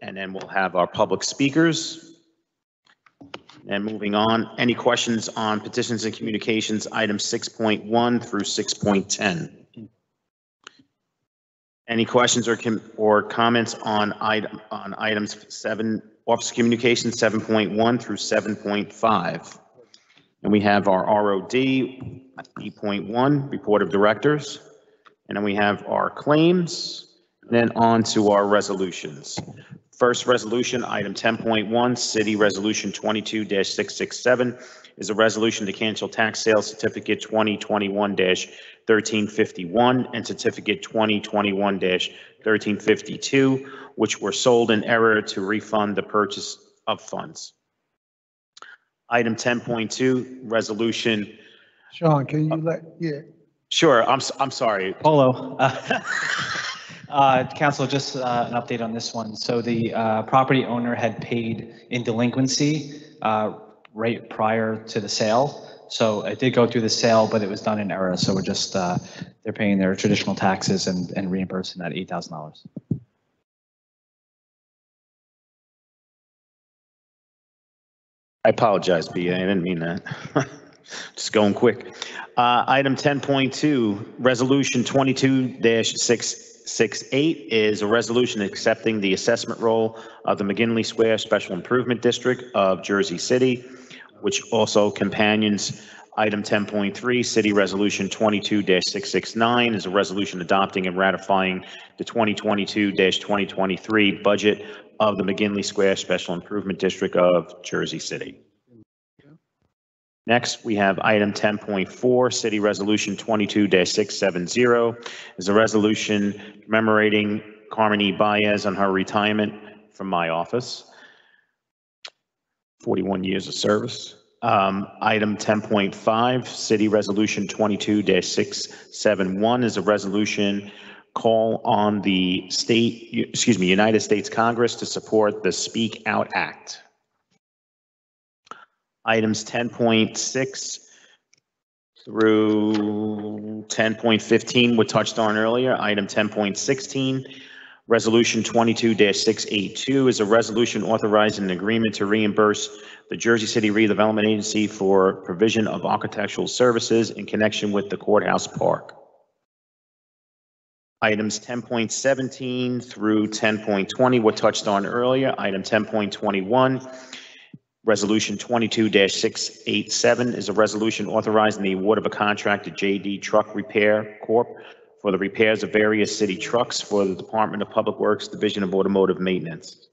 and then we'll have our public speakers. And moving on, any questions on petitions and communications, items 6.1 through 6.10? Any questions or comments on items 7, Office Communications 7.1 through 7.5? And we have our ROD 8.1, Report of Directors, and then we have our claims, and then on to our resolutions. First resolution, item 10.1, City Resolution 22-667 is a resolution to cancel tax sale certificate 2021-1351 and certificate 2021-1352, which were sold in error to refund the purchase of funds. Item 10.2, resolution. Sean, can you Sure, I'm sorry. Polo. Council, just an update on this one. So the property owner had paid in delinquency right prior to the sale. So it did go through the sale, but it was done in error. So we're just, they're paying their traditional taxes and reimbursing that $8,000. I apologize, BA, I didn't mean that. Just going quick. Item 10.2, Resolution 22-668 is a resolution accepting the assessment roll of the Mcginley Square Special Improvement District of Jersey City, which also companions item 10.3, City Resolution 22-669 is a resolution adopting and ratifying the 2022-2023 budget of the Mcginley Square Special Improvement District of Jersey City. Next, we have item 10.4, City Resolution 22-670 is a resolution commemorating Carmen E. Baez on her retirement from my office. 41 years of service. Item 10.5, City Resolution 22-671 is a resolution call on the United States Congress to support the Speak Out Act. Items 10.6 through 10.15 were touched on earlier. Item 10.16, Resolution 22-682 is a resolution authorizing an agreement to reimburse the Jersey City Redevelopment Agency for provision of architectural services in connection with the Courthouse Park. Items 10.17 through 10.20 were touched on earlier. Item 10.21, Resolution 22-687 is a resolution authorizing the award of a contract to JD Truck Repair Corp. for the repairs of various city trucks for the Department of Public Works Division of Automotive Maintenance.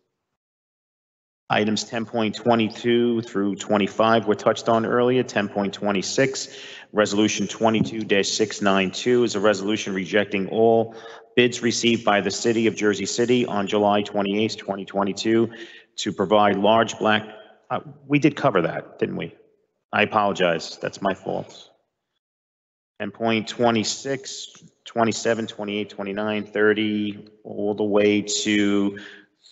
Items 10.22 through 25 were touched on earlier. 10.26, Resolution 22-692 is a resolution rejecting all bids received by the City of Jersey City on July 28, 2022 to provide large black, we did cover that, didn't we? I apologize, that's my fault. 10.26, 27, 28, 29, 30, all the way to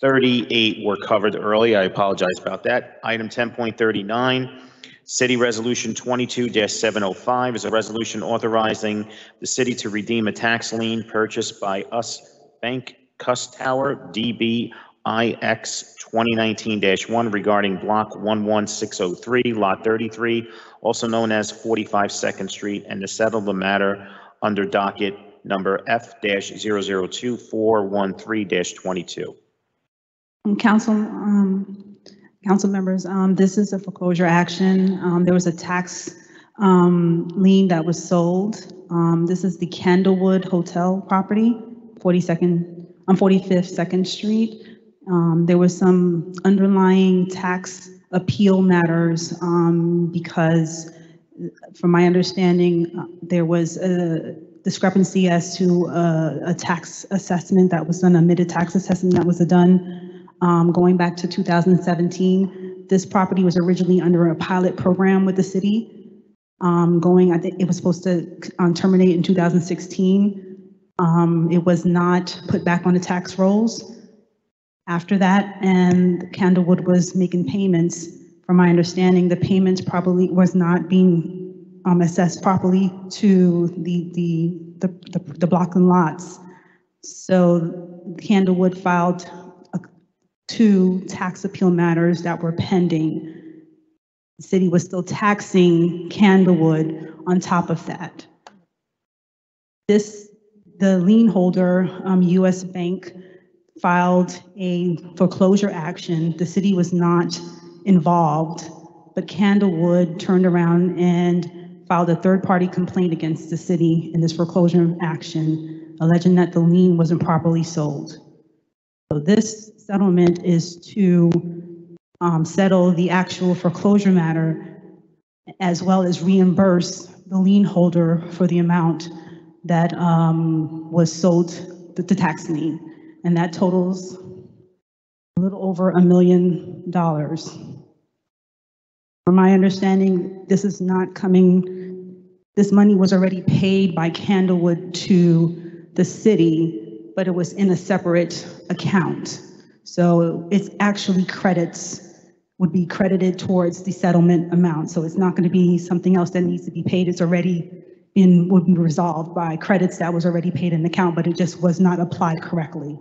38 were covered early. I apologize about that. Item 10.39, City Resolution 22-705 is a resolution authorizing the city to redeem a tax lien purchased by Us Bank Cuss Tower DBIX 2019-1 regarding Block 11603, Lot 33, also known as 45 2nd Street, and to settle the matter under docket number F-002413-22. Council members, this is a foreclosure action. There was a tax lien that was sold. This is the Candlewood Hotel property. 45th 2nd Street. There was some underlying tax appeal matters because, from my understanding, there was a discrepancy as to a tax assessment that was done, a admitted tax assessment that was done going back to 2017. This property was originally under a pilot program with the city. I think it was supposed to terminate in 2016. It was not put back on the tax rolls after that, and Candlewood was making payments. From my understanding, the payments probably was not being assessed properly to the block and lots. So Candlewood filed 2 tax appeal matters that were pending. The city was still taxing Candlewood on top of that. The lien holder, US Bank, filed a foreclosure action. The city was not involved, but Candlewood turned around and filed a third-party complaint against the city in this foreclosure action, alleging that the lien wasn't properly sold. So this settlement is to settle the actual foreclosure matter, as well as reimburse the lien holder for the amount that was sold, the tax lien. And that totals a little over $1 million. From my understanding, this is not coming, this money was already paid by Candlewood to the city, but it was in a separate account. So it's actually would be credited towards the settlement amount. So it's not going to be something else that needs to be paid. It's already would be resolved by credits that was already paid in the account, but it just was not applied correctly.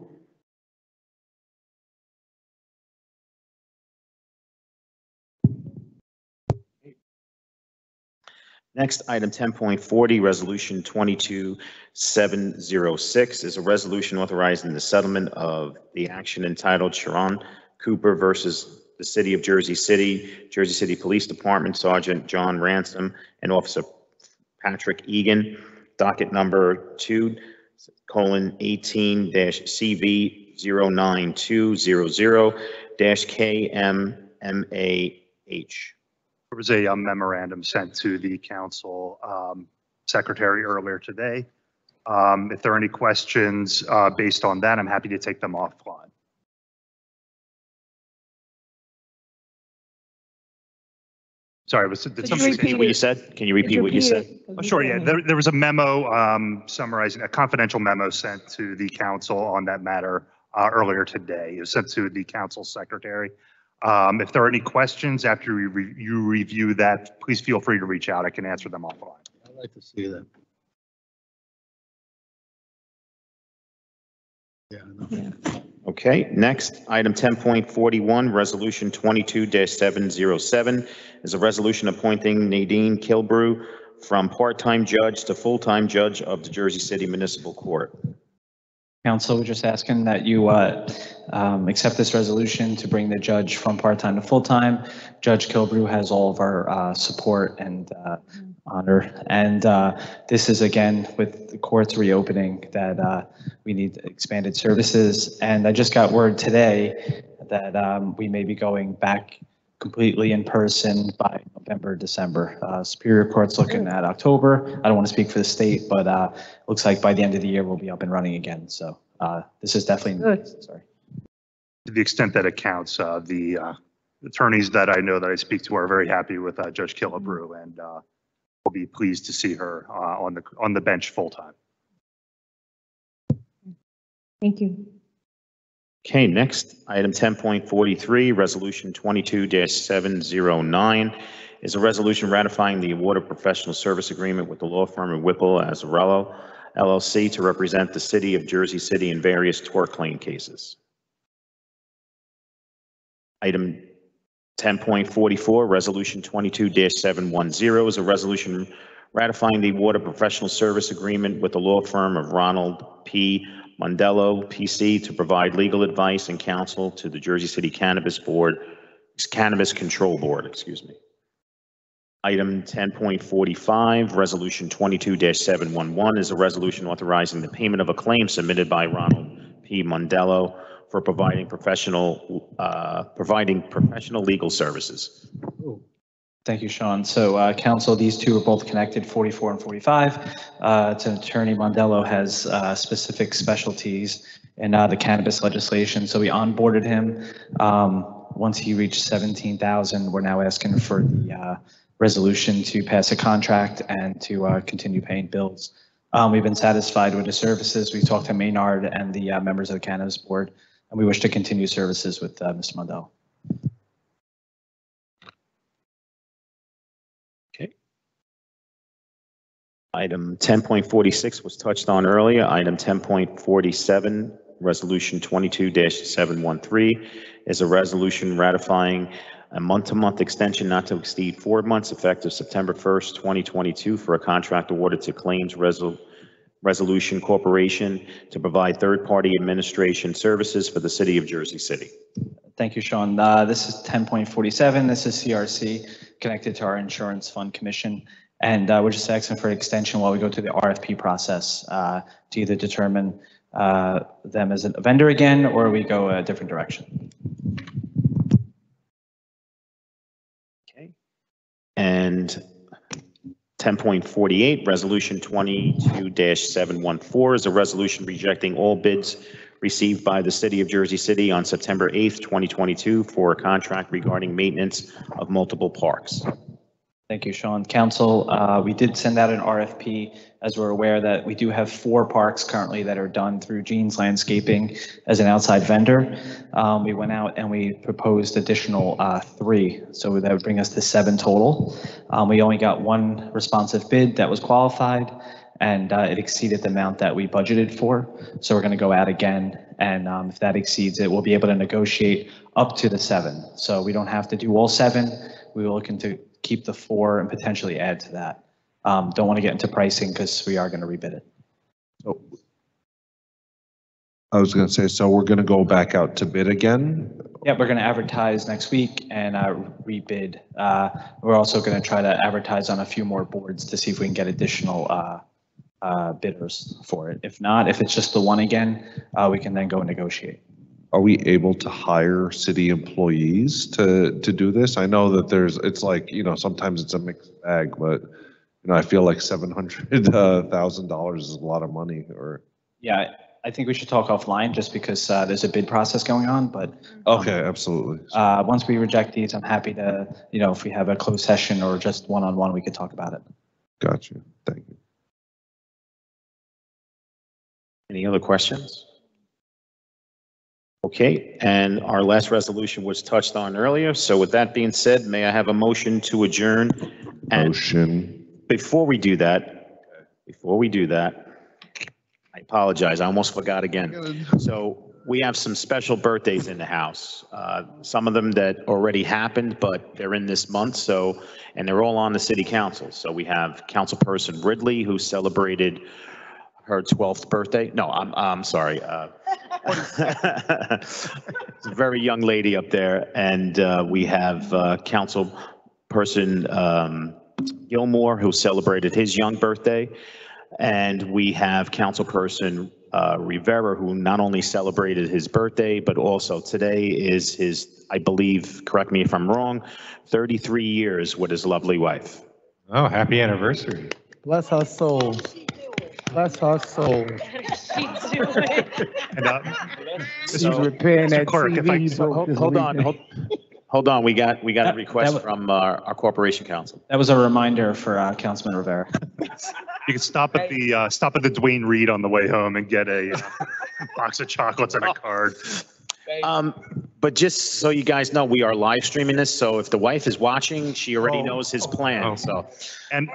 Next, item 10.40, Resolution 22706 is a resolution authorizing the settlement of the action entitled Sharon Cooper versus the City of Jersey City Police Department, Sergeant John Ransom and Officer Patrick Egan, docket number 2:18-CV09200-KMMAH. There was a memorandum sent to the council secretary earlier today. If there are any questions based on that, I'm happy to take them offline. Sorry, did somebody say what you said? Can you repeat what you said? Oh, sure, yeah. There was a memo summarizing, a confidential memo sent to the council on that matter earlier today. It was sent to the council secretary. If there are any questions after you review that, please feel free to reach out. I can answer them offline. I'd like to see that. Yeah. Okay, next, item 10.41, Resolution 22-707 is a resolution appointing Nadine Kilbru from part-time judge to full-time judge of the Jersey City Municipal Court. Council, we're just asking that you accept this resolution to bring the judge from part-time to full-time. Judge Kilbru has all of our support and honor. And this is, again, with the courts reopening, that we need expanded services. And I just got word today that we may be going back completely in person by November, December. Superior Court's looking at October. I don't want to speak for the state, but looks like by the end of the year, we'll be up and running again. So this is definitely good. Sorry. To the extent that it counts, the attorneys that I know that I speak to are very happy with Judge Kilbru, and will be pleased to see her on the bench full-time. Thank you. Okay, next, item 10.43, Resolution 22-709 is a resolution ratifying the award of professional service agreement with the law firm of Whipple Azzarello, LLC, to represent the City of Jersey City in various tort claim cases. Item 10.44, Resolution 22-710 is a resolution ratifying the award of professional service agreement with the law firm of Ronald P. Mondello, PC, to provide legal advice and counsel to the Jersey City Cannabis Control Board, excuse me. Item 10.45, Resolution 22-711 is a resolution authorizing the payment of a claim submitted by Ronald P. Mondello for providing professional legal services. Thank you, Sean. So, council, these two are both connected, 44 and 45. Attorney Mondello has specific specialties in the cannabis legislation. So we onboarded him. Once he reached 17,000, we're now asking for the resolution to pass a contract and to continue paying bills. We've been satisfied with the services. We talked to Maynard and the members of the Cannabis Board, and we wish to continue services with Mr. Mondello. Item 10.46 was touched on earlier. Item 10.47, Resolution 22-713, is a resolution ratifying a month-to-month extension not to exceed 4 months effective September 1st, 2022 for a contract awarded to Claims Resolution Corporation to provide third-party administration services for the city of Jersey City. Thank you, Sean. This is 10.47. This is CRC connected to our insurance fund commission. And we're just asking for an extension while we go through the RFP process to either determine them as a vendor again, or we go a different direction. Okay. And 10.48, Resolution 22-714 is a resolution rejecting all bids received by the City of Jersey City on September 8th, 2022 for a contract regarding maintenance of multiple parks. Thank you, Sean. Council, we did send out an RFP, as we're aware that we do have 4 parks currently that are done through Jean's Landscaping as an outside vendor. We went out and we proposed additional 3, so that would bring us to 7 total. We only got 1 responsive bid that was qualified, and it exceeded the amount that we budgeted for. So we're going to go out again, and if that exceeds it, we'll be able to negotiate up to the 7. So we don't have to do all 7. We will look into keep the 4 and potentially add to that. Don't want to get into pricing because we are going to rebid it. So I was going to say, so we're going to go back out to bid again? Yeah, we're going to advertise next week and rebid. We're also going to try to advertise on a few more boards to see if we can get additional bidders for it. If not, if it's just the one again, we can then go and negotiate. Are we able to hire city employees to do this? I know that it's like, sometimes it's a mixed bag, but, I feel like $700,000 is a lot of money. Or yeah, I think we should talk offline just because there's a bid process going on, but. Okay, absolutely. Once we reject these, I'm happy to, if we have a closed session or just one-on-one, we could talk about it. Gotcha. Thank you. Any other questions? Okay, and our last resolution was touched on earlier. So with that being said, may I have a motion to adjourn? And motion. Before we do that, I apologize. I almost forgot again. So we have some special birthdays in the house. Some of them that already happened, but they're in this month. So, and they're all on the city council. So we have Councilperson Ridley, who celebrated her 12th birthday. No, I'm sorry. It's a very young lady up there. And we have Councilperson Gilmore, who celebrated his young birthday. And we have Councilperson Rivera, who not only celebrated his birthday, but also today is his, I believe, correct me if I'm wrong, 33 years with his lovely wife. Oh, happy anniversary. Bless her soul. Bless her soul. She's repairing that TV. Hold on. We got a request from our corporation counsel. That was a reminder for Councilman Rivera. You can stop at the Dwayne Reed on the way home and get a box of chocolates and a card. But just so you guys know, we are live streaming this. So if the wife is watching, she already knows his plan. So, and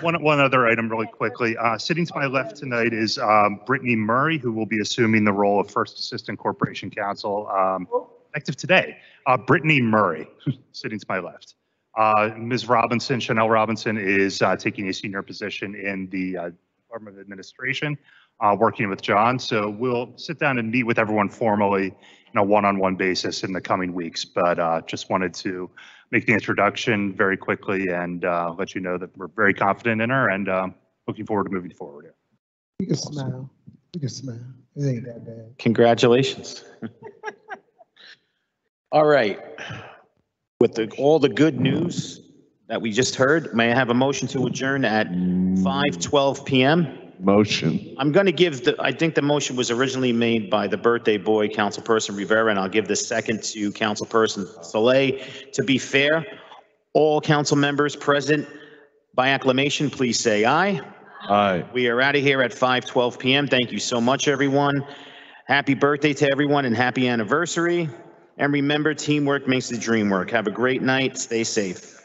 one other item really quickly. Sitting to my left tonight is Brittany Murray, who will be assuming the role of First Assistant Corporation Counsel effective today. Brittany Murray, sitting to my left. Ms. Robinson, Chanel Robinson, is taking a senior position in the Department of Administration. working with John. So we'll sit down and meet with everyone formally on a one-on-one basis in the coming weeks. But just wanted to make the introduction very quickly and let you know that we're very confident in her and looking forward to moving forward here. You can smile. You can smile. It ain't that bad. Congratulations. All right. With all the good news that we just heard, may I have a motion to adjourn at 5:12 p.m.? Motion. I'm going to give I think the motion was originally made by the birthday boy, Councilperson Rivera, and I'll give the second to Councilperson Soleil. To be fair, all council members present by acclamation, please say aye. Aye. We are out of here at 5:12 p.m. Thank you so much, everyone. Happy birthday to everyone and happy anniversary. And remember, teamwork makes the dream work. Have a great night. Stay safe.